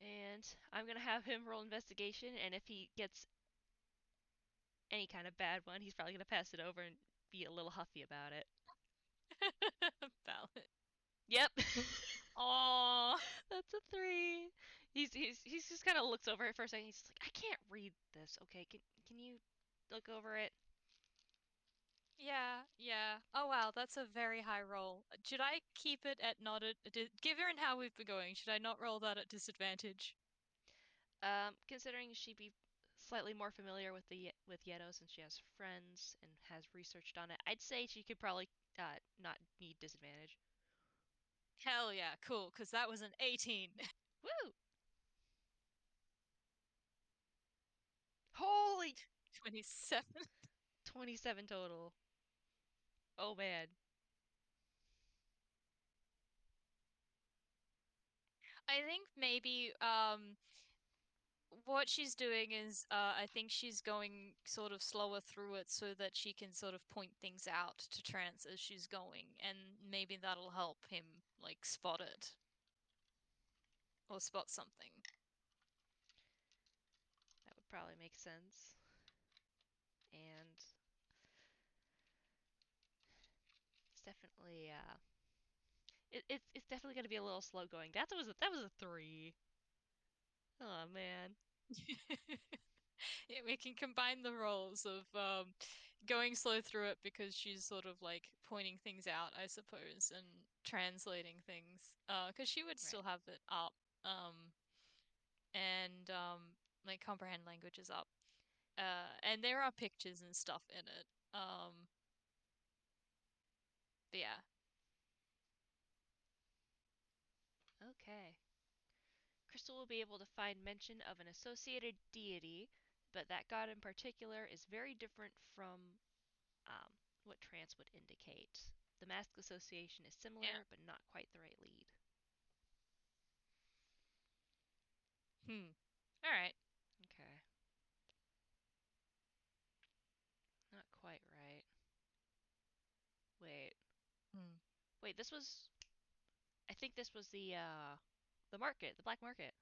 And I'm gonna have him roll investigation, and if he gets any kind of bad one, he's probably gonna pass it over and be a little huffy about it. Ballot. Yep. Oh, That's a 3. He's just kind of looks over it for a second. He's like, I can't read this. Okay, can you look over it? yeah, yeah. Oh wow, that's a very high roll. Should I keep it at not at given how we've been going, should I not roll that at disadvantage? Considering she'd be slightly more familiar with the with Yeto since she has friends and has researched on it, I'd say she could probably not need disadvantage. Hell yeah, cool, because that was an 18. Woo! Holy 27. 27 total. Oh man. I think maybe what she's doing is I think she's going sort of slower through it so that she can sort of point things out to Trance as she's going, and maybe that'll help him like spot it or spot something. That would probably make sense. And it's definitely it's definitely gonna be a little slow going. That was a 3. Oh man. Yeah, we can combine the roles of going slow through it because she's sort of like pointing things out, I suppose, and translating things. Because she would Right. still have it up. Um, and like comprehend language is up. And there are pictures and stuff in it. But yeah. Okay. Crystal will be able to find mention of an associated deity, but that god in particular is very different from what trance would indicate. The mask association is Yeah. similar, but not quite the right lead. Hmm. All right. Okay. Not quite right. Wait. Hmm. Wait, this was. I think this was the market, the black market.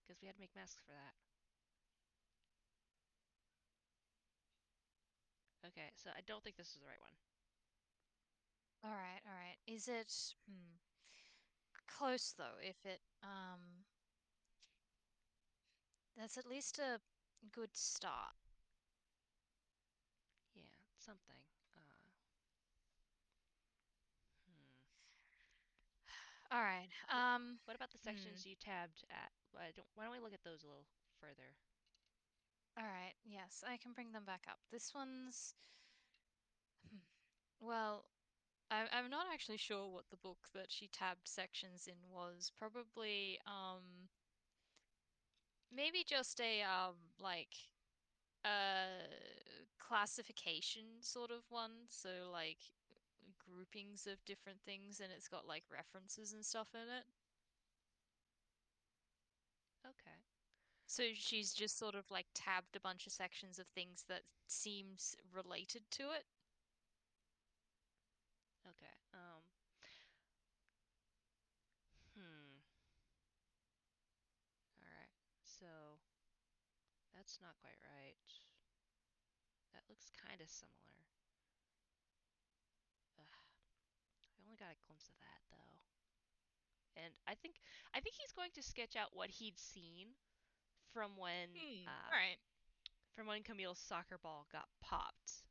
Because we had to make masks for that. Okay, so I don't think this is the right one. All right. All right. Is it close though? If it that's at least a good start. Yeah, something. Hmm. All right. What about the Hmm. sections you tabbed at? Why don't we look at those a little further? All right. Yes, I can bring them back up. This one's hmm, well, I'm not actually sure what the book that she tabbed sections in was. Probably maybe just a like classification sort of one. So like groupings of different things and it's got like references and stuff in it. Okay. So she's just sort of like tabbed a bunch of sections of things that seems related to it. Okay. Hmm. All right. So that's not quite right. That looks kind of similar. Ugh, I only got a glimpse of that though. And I think he's going to sketch out what he'd seen from when All right. Camille's soccer ball got popped.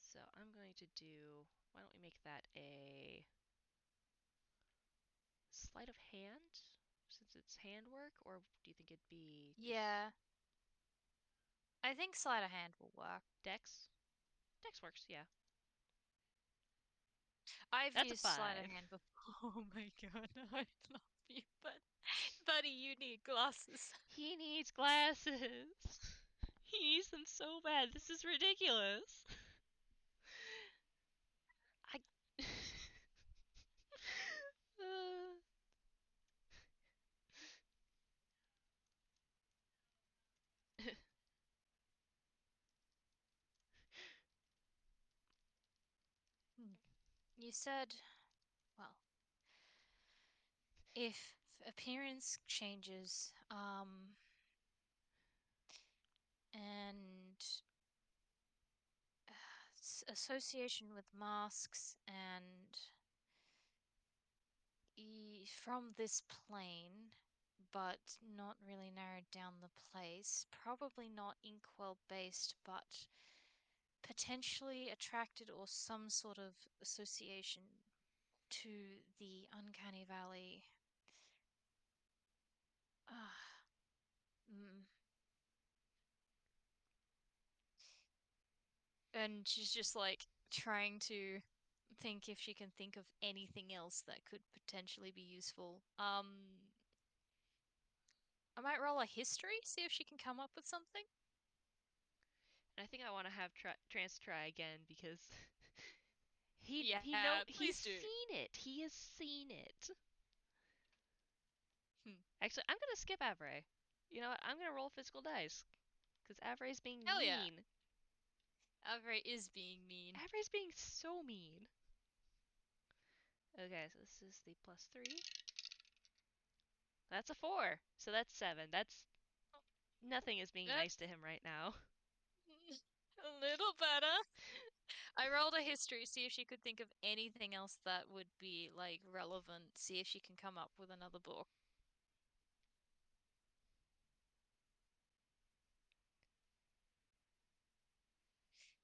So I'm going to do. Why don't we make that a sleight of hand, since it's handwork, or do you think it'd be just Yeah, I think sleight of hand will work. dex? Dex works, yeah. I've That's a used sleight of 5. hand before. Oh my God, I love you, but buddy, you need glasses. He needs glasses. He needs them so bad. This is ridiculous. I. uh, Hmm. You said, well, if appearance changes, and association with masks and from this plane, but not really narrowed down the place. Probably not inkwell based, but potentially attracted or some sort of association to the uncanny valley. Ah, mm. And she's just like trying to think if she can think of anything else that could potentially be useful. I might roll a history, see if she can come up with something. and I think I want to have Trance try again because Yeah, he's please do. seen it. He has seen it. Hmm. Actually, I'm gonna skip Avray. You know what? I'm gonna roll physical dice because Avray's being Hell yeah. mean. Alvarez is being mean. Avray's being so mean. Okay, so this is the +3. That's a 4. So that's 7. That's nothing is being nice to That's him right now. a little better. I rolled a history, see if she could think of anything else that would be like relevant, see if she can come up with another book.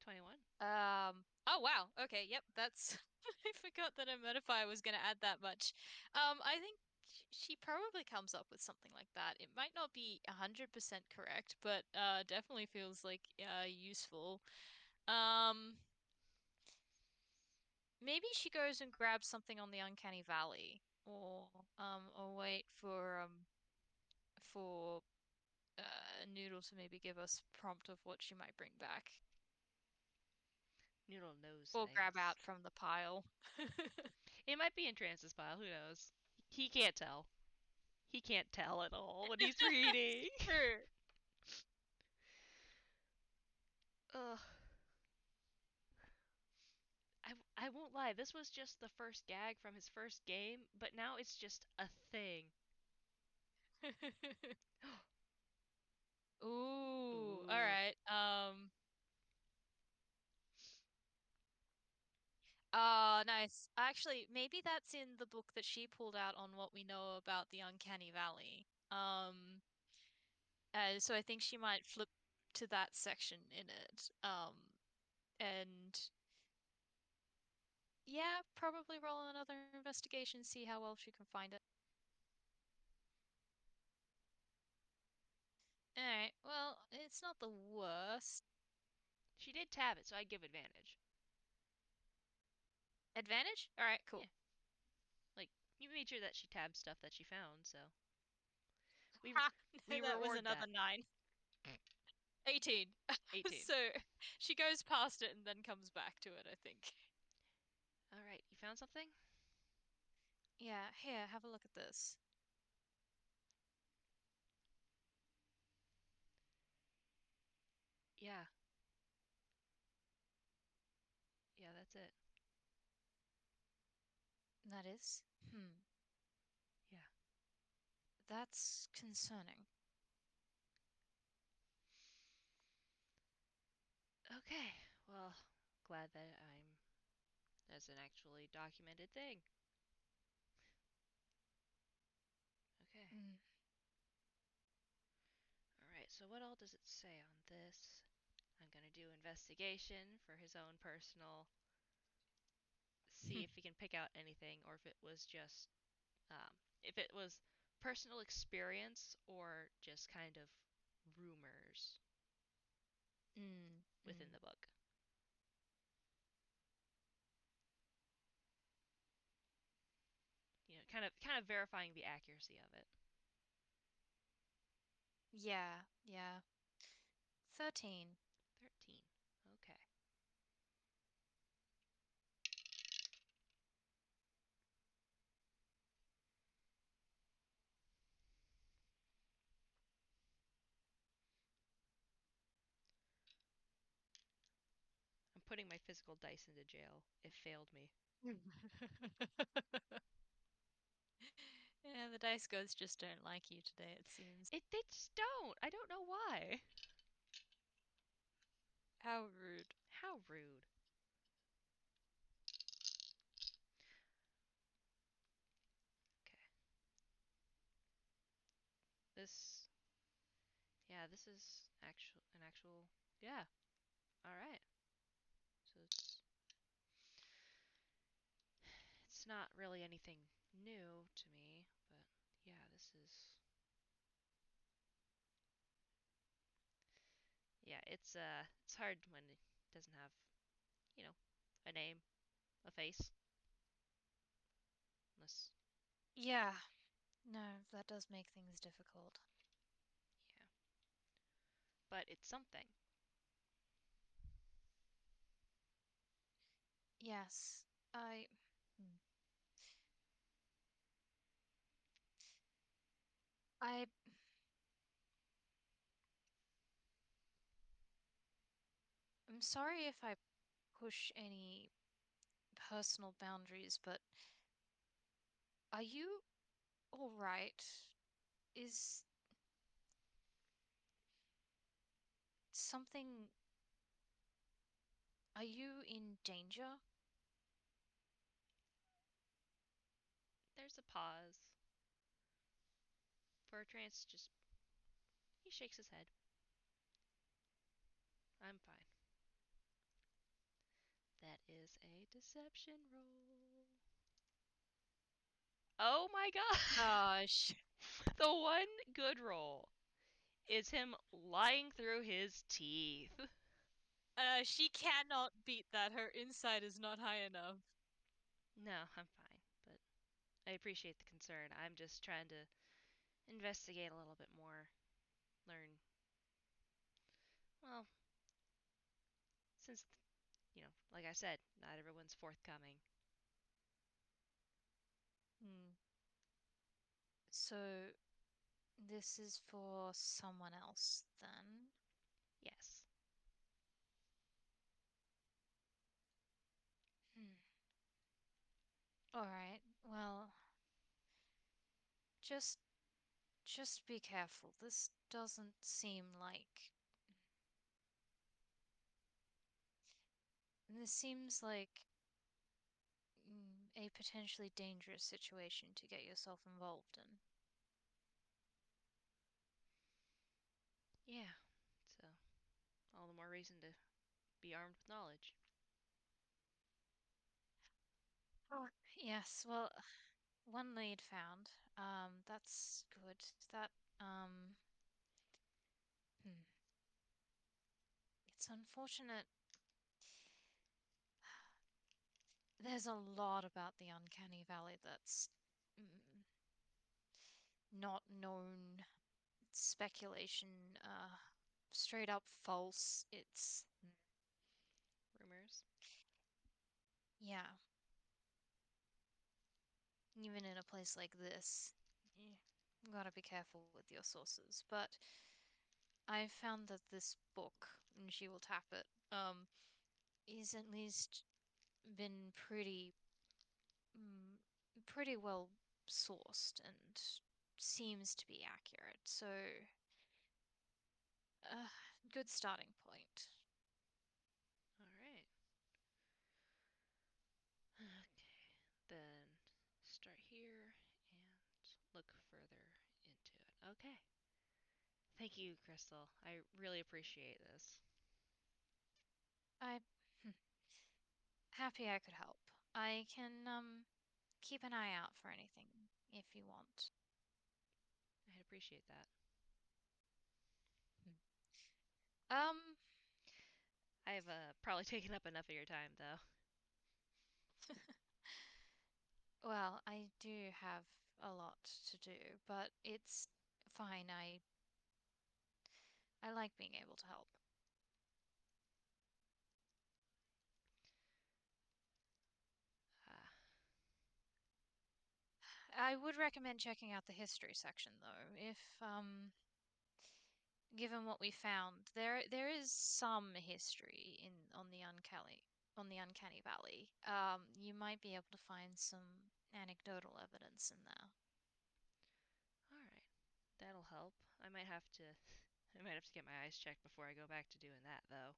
21. Oh wow. Okay, yep, that's I forgot that a modifier was going to add that much. I think she probably comes up with something like that. It might not be 100% correct, but definitely feels like useful. Um maybe she goes and grabs something on the Uncanny Valley, or wait for Noodle to maybe give us prompt of what she might bring back, Noodle knows or grab things. out from the pile. It might be in Trance's pile. Who knows? He can't tell. He can't tell at all what he's reading. True. Ugh. I won't lie. This was just the first gag from his first game, but now it's just a thing. Ooh, all Ooh. right. Oh, nice. Actually, maybe that's in the book that she pulled out on what we know about the Uncanny Valley. So I think she might flip to that section in it. And yeah, probably roll another investigation, see how well she can find it. All right. Well, it's not the worst. She did tab it, so I'd give advantage. Advantage? All right, Yeah. cool. Like, you made sure that she tabbed stuff that she found, so we Ha! we That was reward another that. 9. 18. 18. So she goes past it and then comes back to it, I think. All right, you found something? Yeah, here, have a look at this. Yeah. Yeah, that's it. That is? Yeah. That's concerning. Okay. Well, glad that I'm that's an actually documented thing. Okay. Mm. All right. So what all does it say on this? I'm gonna do investigation for his own personal. See if he can pick out anything, or if it was personal experience or just kind of rumors Mm, within the mm. book. Kind of verifying the accuracy of it. Yeah, yeah. 13. 13. Okay. I'm putting my physical dice into jail. It failed me. Yeah, the dice gods just don't like you today, it seems. They just don't. I don't know why. How rude. How rude. Okay. This yeah, this is actual yeah. All right. So it's not really anything new to me, but yeah, this is yeah, it's hard when it doesn't have, you know, a name, a face, unless Yeah, no, that does make things difficult. yeah. But it's something. Yes, I. Hmm. I. I'm sorry if I push any personal boundaries, but are you all right? Is something. Are you in danger? There's a pause. For a trance just he shakes his head. I'm fine. That is a deception roll. Oh my god! Gosh. The one good roll is him lying through his teeth. She cannot beat that. Her inside is not high enough. No, I'm fine, but I appreciate the concern. I'm just trying to investigate a little bit more, learn. Well, since, like I said, not everyone's forthcoming. Hmm. So this is for someone else then. Yes. Hmm. All right. Well, just just be careful. This doesn't seem like this seems like a potentially dangerous situation to get yourself involved in. Yeah. So, all the more reason to be armed with knowledge. Oh, yes, well, one lead found. That's good. That, um, hmm. It's unfortunate. There's a lot about the Uncanny Valley that's mm, not known. Speculation, straight up false. Rumors? Yeah, even in a place like this, you gotta be careful with your sources. But I found that this book, and she will tap it, is at least been mm, pretty well sourced and seems to be accurate. So, uh, good starting point. Alright. Okay. Then start here and look further into it. Okay. Thank you, Crystal. I really appreciate this. I hmm, happy I could help. I can keep an eye out for anything if you want. I'd appreciate that. Hmm. Um, I've probably taken up enough of your time, though. well, I do have a lot to do, but it's fine. I like being able to help. Ah, I would recommend checking out the history section though, if given what we found, there is some history in on the Uncanny Valley. You might be able to find some anecdotal evidence in there. alright. That'll help. I might have to. I might have to get my eyes checked before I go back to doing that, though.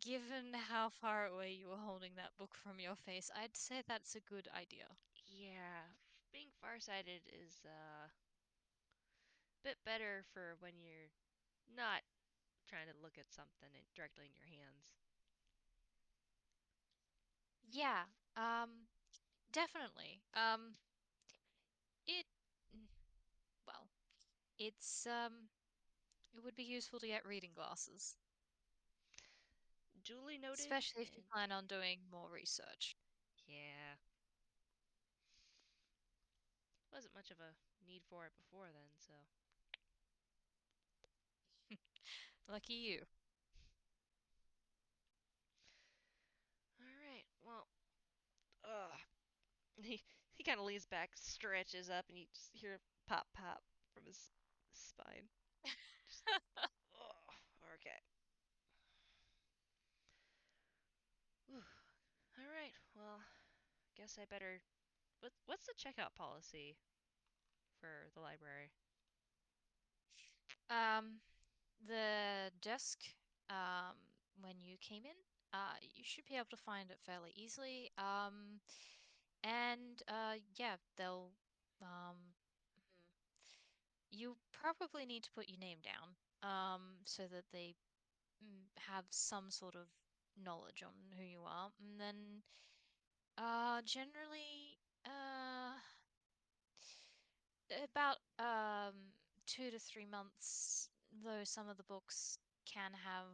Given how far away you were holding that book from your face, I'd say that's a good idea. Yeah, being farsighted is a bit better for when you're not trying to look at something directly in your hands. Yeah, definitely. It, mm, well, it's, it would be useful to get reading glasses, Duly noted, especially if you and plan on doing more research. yeah, wasn't much of a need for it before then, so. Lucky you. Alright, well, ugh. He kind of leans back, stretches up, and you just hear pop pop from his spine. Just, ugh, okay. Alright, well, guess I better. What's the checkout policy for the library? Um, the desk, when you came in, you should be able to find it fairly easily. And yeah, hmm, you probably need to put your name down, so that they have some sort of knowledge on who you are. And then, generally, about 2 to 3 months, though some of the books can have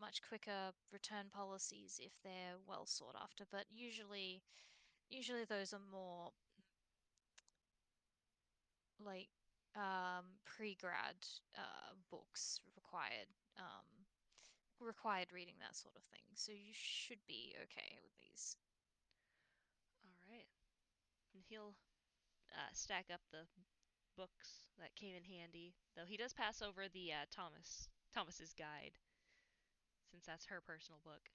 much quicker return policies if they're well sought after, but usually those are more like pre-grad books required reading that sort of thing. So you should be okay with these. All right. And he'll stack up the books that came in handy, though he does pass over the Thomas's guide, since that's her personal book.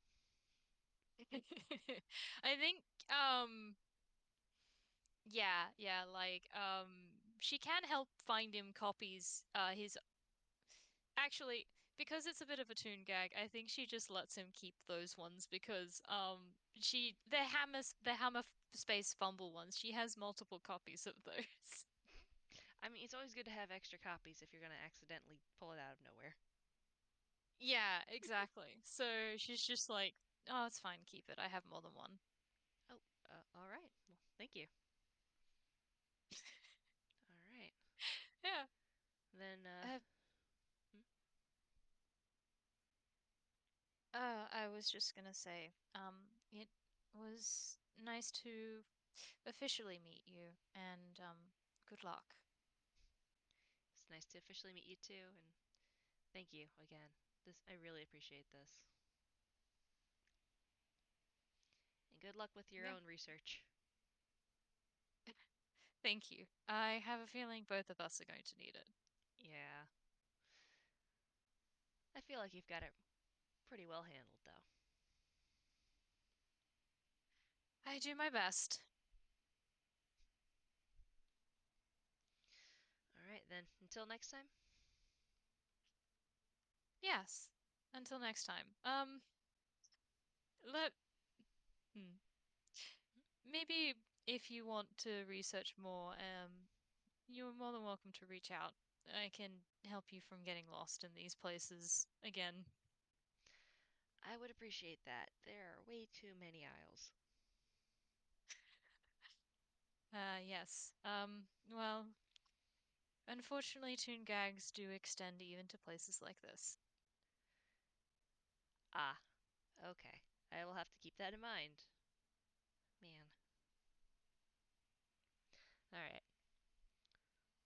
I think yeah, like she can help find him copies his actually because it's a bit of a toon gag, I think she just lets him keep those ones because the hammer space fumble ones, she has multiple copies of those. I mean, it's always good to have extra copies if you're gonna accidentally pull it out of nowhere. Yeah, exactly. So she's just like, "Oh, it's fine, keep it. I have more than one." Oh, all right. Well, thank you. All right. Yeah. Then, Uh, hmm, I was just gonna say, it was nice to officially meet you, and good luck. it's nice to officially meet you too, and thank you again. I really appreciate this. And good luck with your Yeah, own research. thank you. I have a feeling both of us are going to need it. Yeah. I feel like you've got it pretty well handled, though. I do my best. All right, then. Until next time. Yes. Until next time. Let hmm. Maybe if you want to research more, you're more than welcome to reach out. I can help you from getting lost in these places again. I would appreciate that. There are way too many aisles. Yes. Well, unfortunately, toon gags do extend even to places like this. Ah, okay. I will have to keep that in mind. Man. All right.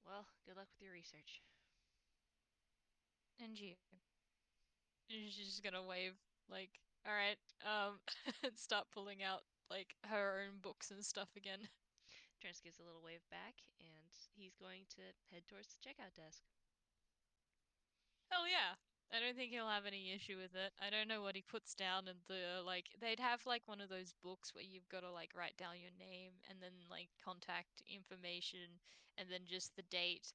Well, good luck with your research. And you. She's just gonna wave, like, all right, and start pulling out, like, her own books and stuff again. Trance gives a little wave back, and he's going to head towards the checkout desk. Hell yeah. I don't think he'll have any issue with it. I don't know what he puts down in the like they'd have like one of those books where you've got to like write down your name and then like contact information and then just the date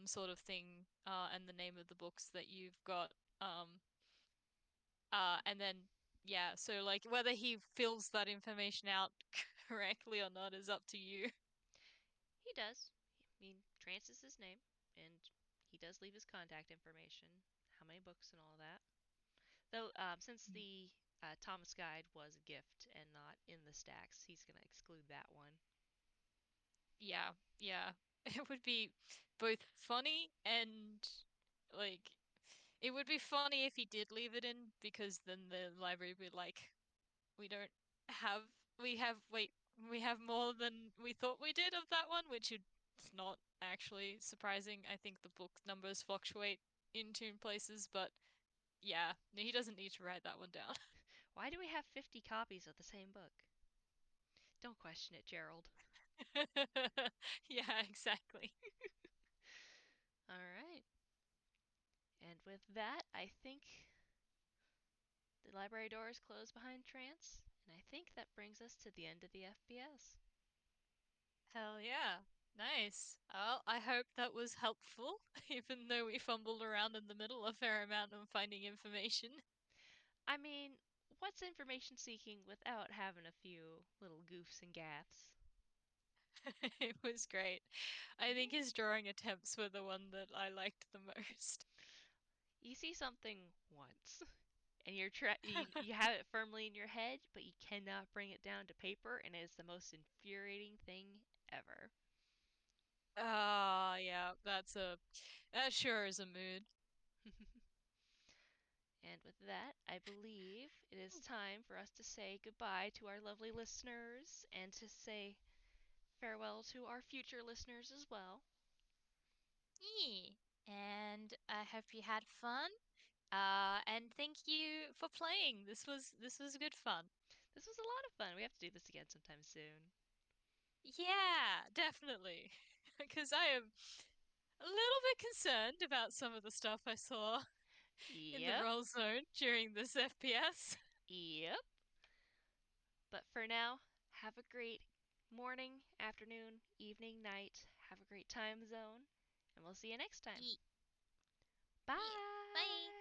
sort of thing and the name of the books that you've got um and then yeah, so like whether he fills that information out correctly or not is up to you. He does. I mean, Trance is his name, and he does leave his contact information, how many books and all that. Though, since the Thomas Guide was a gift and not in the stacks, he's going to exclude that one. Yeah, yeah. It would be both funny and like it would be funny if he did leave it in because then the library would be like, we don't have we have more than we thought we did of that one, which is not actually surprising. I think the book numbers fluctuate in tune places, but yeah, he doesn't need to write that one down. Why do we have 50 copies of the same book? Don't question it, Gerald. Yeah, exactly. All right. And with that, I think the library doors close behind Trance, and I think that brings us to the end of the FPS. Hell yeah. Nice. Well, I hope that was helpful, even though we fumbled around in the middle a fair amount of finding information. I mean, what's information seeking without having a few little goofs and gaffs? It was great. I think his drawing attempts were the one that I liked the most. You see something once, and you have it firmly in your head, but you cannot bring it down to paper, and it is the most infuriating thing ever. Ah, yeah, that sure is a mood. And with that, I believe it is time for us to say goodbye to our lovely listeners and to say farewell to our future listeners as well. Yee. And I hope you had fun. And thank you for playing. This was good fun. This was a lot of fun. We have to do this again sometime soon. Yeah, definitely. Because I am a little bit concerned about some of the stuff I saw in the Yep, roll zone during this FPS. yep. But for now, have a great morning, afternoon, evening, night. Have a great time zone, and we'll see you next time. Yeet. Yeah. Bye! Bye.